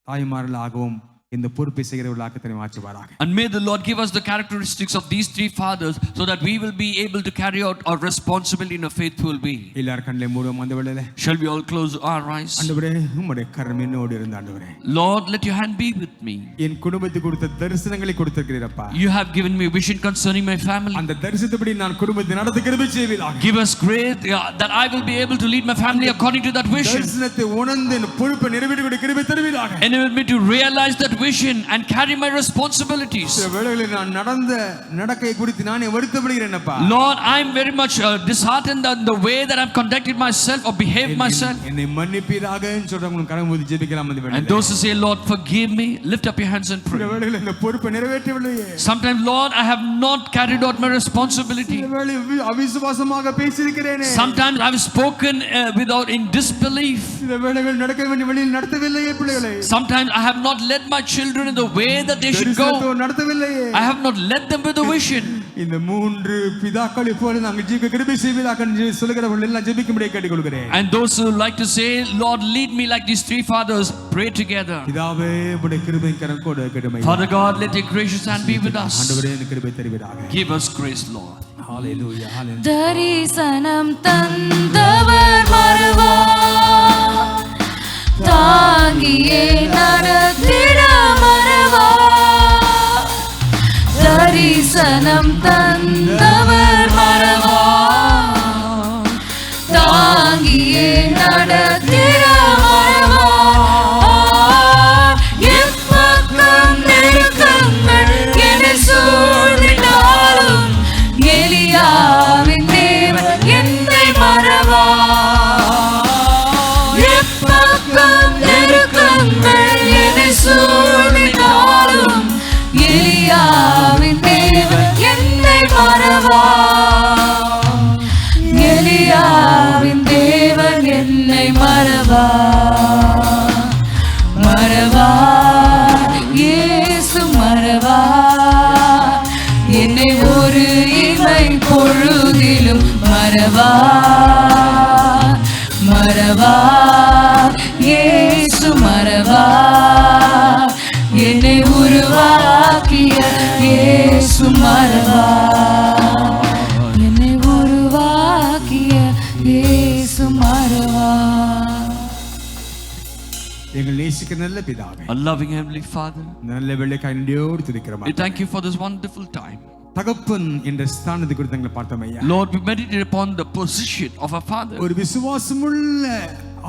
தாய்மார்களாகவும் இந்த பொறுப்பை செய்கிறவர்களாக தன்னை மாற்றுவாராக. And may the Lord give us the characteristics of these 3 fathers so that we will be able to carry out our responsibility in a faithful way. எல்லார் கண்களை மூடுவோம். அந்த வேளையிலே shall we all close our eyes? ஆண்டவரே, உம்முடைய கரம் என்னோடு இருந்து ஆண்டவரே. Lord, let your hand be with me. என் குடும்பத்துக்கு கொடுத்த தரிசனங்களை கொடுத்திருக்கிறீரப்பா. You have given me vision concerning my family. அந்த தரிசனப்படி நான் குடும்பத்தை நடத்த கிருபை செய்வீராக. Give us grace that I will be able to lead my family according to that vision. தரிசனத்தை உணர்ந்து என் பொறுப்பை நிறைவேற்றக்கூடிய கிருபை தருவீராக. Enable me to realize that vision and carry my responsibilities. சில வேளைகளில் நான் நடந்த நடக்கையை குறித்து நானே வருத்தப்படுகிறேனப்பா. Lord, I am very much disheartened on the way that I have conducted myself or behaved myself. என்னை மன்னிப்பீராக என்று சொல்றவங்க கரம் ஊதி ஜெபிக்கலாம். அந்த வேளையில் And those who say, Lord, forgive me, lift up your hands and pray. சில வேளைகளில் இந்த பொறுப்பை நிறைவேற்றவில்லையே. Sometimes, Lord, I have not carried out my responsibility. சில வேளைகளில் அவிசுவாசமாக பேசியிருக்கிறேனே. Sometimes I have spoken without in disbelief. சில வேளைகளில் நடக்க வேண்டிய வழியில் நடத்தவில்லையே பிள்ளைகளை. Sometimes I have not led my children in the way that they should go. நடத்தவில்லையே. I have not led them with a vision. இந்த 3 பிதாக்களை போல நாங்கள் ஜீவிக்க கிருபை செய்வீராக என்று சொல்கிறவர்கள் எல்லாம் ஜெபிக்கும்படி கேட்டுக்கொள்கிறேன். And those who like to say, Lord, lead me like these 3 fathers, pray together. பிதாவே, உம்முடைய கிருபை கரம் கொடு கேடுமே. Father God, let your gracious hand be with us. ஆண்டவரே, இந்த கிருபை தருவீராக. Give us grace, Lord. ஹalleluya, ஹalleluya. தரிசனம் தந்தவர் மறவா, தாங்கியே நடத்திட மறவா. தரிசனம் தந்தவர் மறவா, தாங்கியே நடத்திட மறவா. எப்பக்கம் நெருக்கங்கள் என்னை சூழ்ந்திட்டாலும் எலியாவின் தேவன் என்னை மறவா. எப்பக்கம் நெருக்கங்கள் எங்கள் நேசிக்கிற நல்ல பிதாவே, a loving Heavenly Father, நல்ல வெள்ளைக்காய் நன்றியோடு துதிக்கிறோம். we thank you for this wonderful time. தகப்பன் என்ற ஸ்தானத்தை குறித்து எங்களை பார்த்தோம் ஐயா. Lord, we meditate upon the position of a father. ஒரு விசுவாசமுள்ள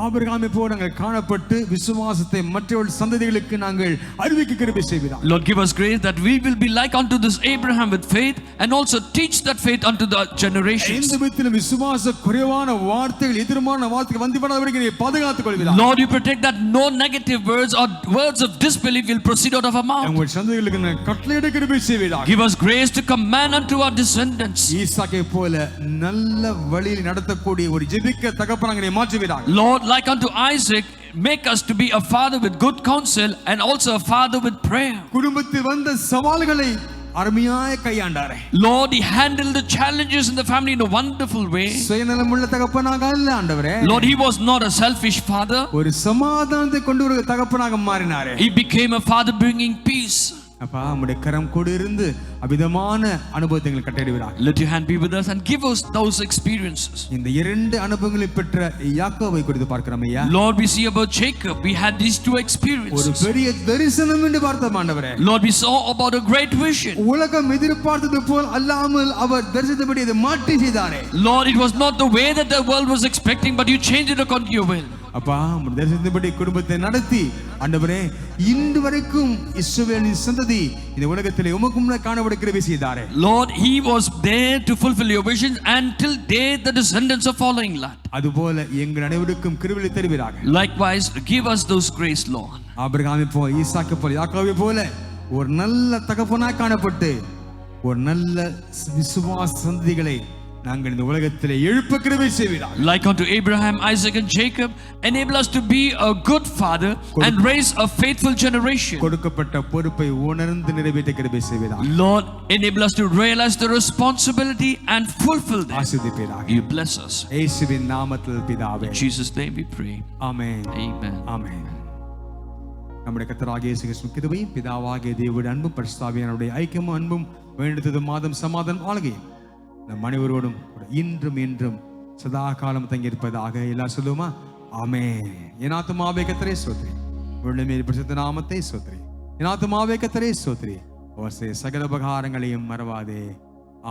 ஆபிரகாமை போல நாங்கள் காணப்பட்டு விசுவாசத்தை மற்றவர்கள் சந்ததிகளுக்கு நாங்கள் அறிவிக்க கிருபை செய்வீராக. Lord, give us grace that we will be like unto this Abraham with faith and also teach that faith unto the generations. எந்த விதத்திலும் விசுவாச குறைவான வார்த்தைகள் எதிர்மான வார்த்தைகள் வந்து விடாதபடிக்கு நீ பாதுகாத்துக் கொள்வீராக. Lord, you protect that no negative words or words of disbelief will proceed out of our mouth. உங்கள் சந்ததிகளுக்கு கட்டளையிட கிருபை செய்வீராக. Give us grace to command unto our descendants. ஈசாக்கை போல நல்ல வழியில் நடத்தக்கூடிய ஒரு ஜெபிக்க தகப்பனாக நீ மாற்றுவீராக. Lord, like unto Isaac, make us to be a father with good counsel and also a father with prayer. குடும்பத்தில் வந்த சவால்களை அருமையாய் கையாண்டாரே. Lord, he handled the challenges in the family in a wonderful way. சுயநலமுள்ள தகப்பனாக அல்ல ஆண்டவரே. Lord, he was not a selfish father. ஒரு சமாதானத்தை கொண்டு ஒரு தகப்பனாக மாறினாரே. He became a father bringing peace. அப்பா உம்முடைய கரம் கூட இருந்து அபிதமான அனுபவத்தை எங்களுக்கு கட்டளையிடுவீராக. Let your hand be with us and give us those experiences. இந்த இரண்டு அனுபவங்களை பெற்ற யாக்கோபை குறித்து பார்க்கிறோம் ஐயா. Lord, we see about Jacob. We had these two ஒரு experiences. பெரிய தரிசனம் என்று பார்த்தோம் ஆண்டவரே. Lord, we saw about a great vision. உலகம் எதிர்பார்த்தது போல் அல்லாமல் அவர் தரிசித்தபடி அதை மாற்றி செய்தாரே. Lord, it was not the way that the world was expecting, but you changed it according to your will. அப்பா உம்முடைய தரிசனத்தின்படி குடும்பத்தை நடத்தி ஆண்டவரே இன்று வரைக்கும் இஸ்ரவேலின் சந்ததி இந்த உலகத்திலே உமக்கு முன்னால் காணப்பட கிருபை செய்தாரே. Lord, he was there to fulfill your vision until date the descendants are following that. அதுபோல எங்கள் அனைவருக்கும் கிருபை தருவீராக. Likewise, give us those grace, Lord. ஆபிரகாமை போல ஈசாக்கை போல யாக்கோபை போல ஒரு நல்ல தகப்பனாய் காணப்பட்டு ஒரு நல்ல விசுவாச சந்ததிகளை நாங்கள் இந்த உலகத்திலே எழுப்ப கிருபை செய்வீராக. Like unto Abraham, Isaac and Jacob, enable us to be a good father and raise a faithful generation. கொடுக்கப்பட்ட பொறுப்பை உணர்ந்து நிறைவேற்ற கிருபை செய்வீராக. Lord, enable us to realize the responsibility and fulfill that. ஆசீர்வதிப்பீராக. You bless us. இயேசுவின் நாமத்தில் பிதாவே. In Jesus' name we pray. Amen. Amen. ஆமென். நம்முடைய கர்த்தராகிய இயேசு கிறிஸ்துவின் கிருபையும் பிதாவாகிய தேவனுடைய அன்பும் பரிசுத்த ஆவியானவருடைய ஐக்கியமும் அன்பும் வேண்டுதலும் மாதம் சமாதானம் ஆளுகையும் நம் அனைவரோடும் இன்றும் என்றும் சதா காலம் தங்கி இருப்பதாக எல்லாரும் சொல்லுமா? ஆமென். என் ஆத்துமாவே கர்த்தரை ஸ்தோத்திரி, உம்முடைய பரிசுத்த நாமத்தை ஸ்தோத்திரி. என் ஆத்துமாவே கர்த்தரை ஸ்தோத்திரி, அவர் செய்த சகல உபகாரங்களையும் மறவாதே.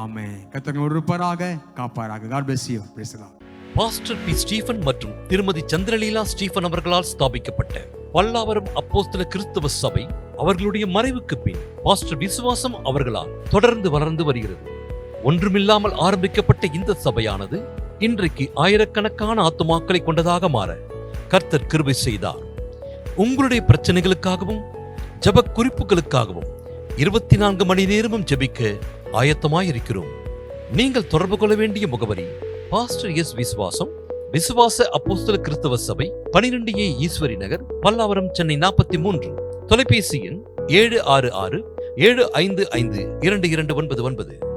ஆமென். கர்த்தர் ஒருவராக காப்பாராக. God bless you. Praise the Lord. Pastor P. Stephen மற்றும் திருமதி சந்திரலீலா ஸ்டீஃபன் அவர்களால் ஸ்தாபிக்கப்பட்ட பல்லாவரம் அப்போஸ்தல கிறிஸ்தவ சபை அவர்களுடைய மறைவுக்கு பின் பாஸ்டர் விசுவாசம் அவர்களால் தொடர்ந்து வளர்ந்து வருகிறது. ஒன்றுமில்லாமல் ஆரம்பிக்கப்பட்ட இந்த சபையானது இன்றைக்கு ஆயிரக்கணக்கான ஆத்துமாக்களை கொண்டதாக மாற கர்த்தர் கிருபை செய்தார். உங்களுடைய பிரச்சனைகளுக்காகவும் ஜெப குறிப்புகளுக்காகவும் 24 மணி நேரமும் ஜெபிக்க ஆயத்தமாயிருக்கிறோம். நீங்கள் தொடர்பு கொள்ள வேண்டிய முகவரி பாஸ்டர் S.விசுவாசம், விசுவாச அப்போஸ்தல கிறிஸ்தவ சபை, 12A ஈஸ்வரி நகர், பல்லாவரம், சென்னை 43. தொலைபேசி எண் 766-755-2299.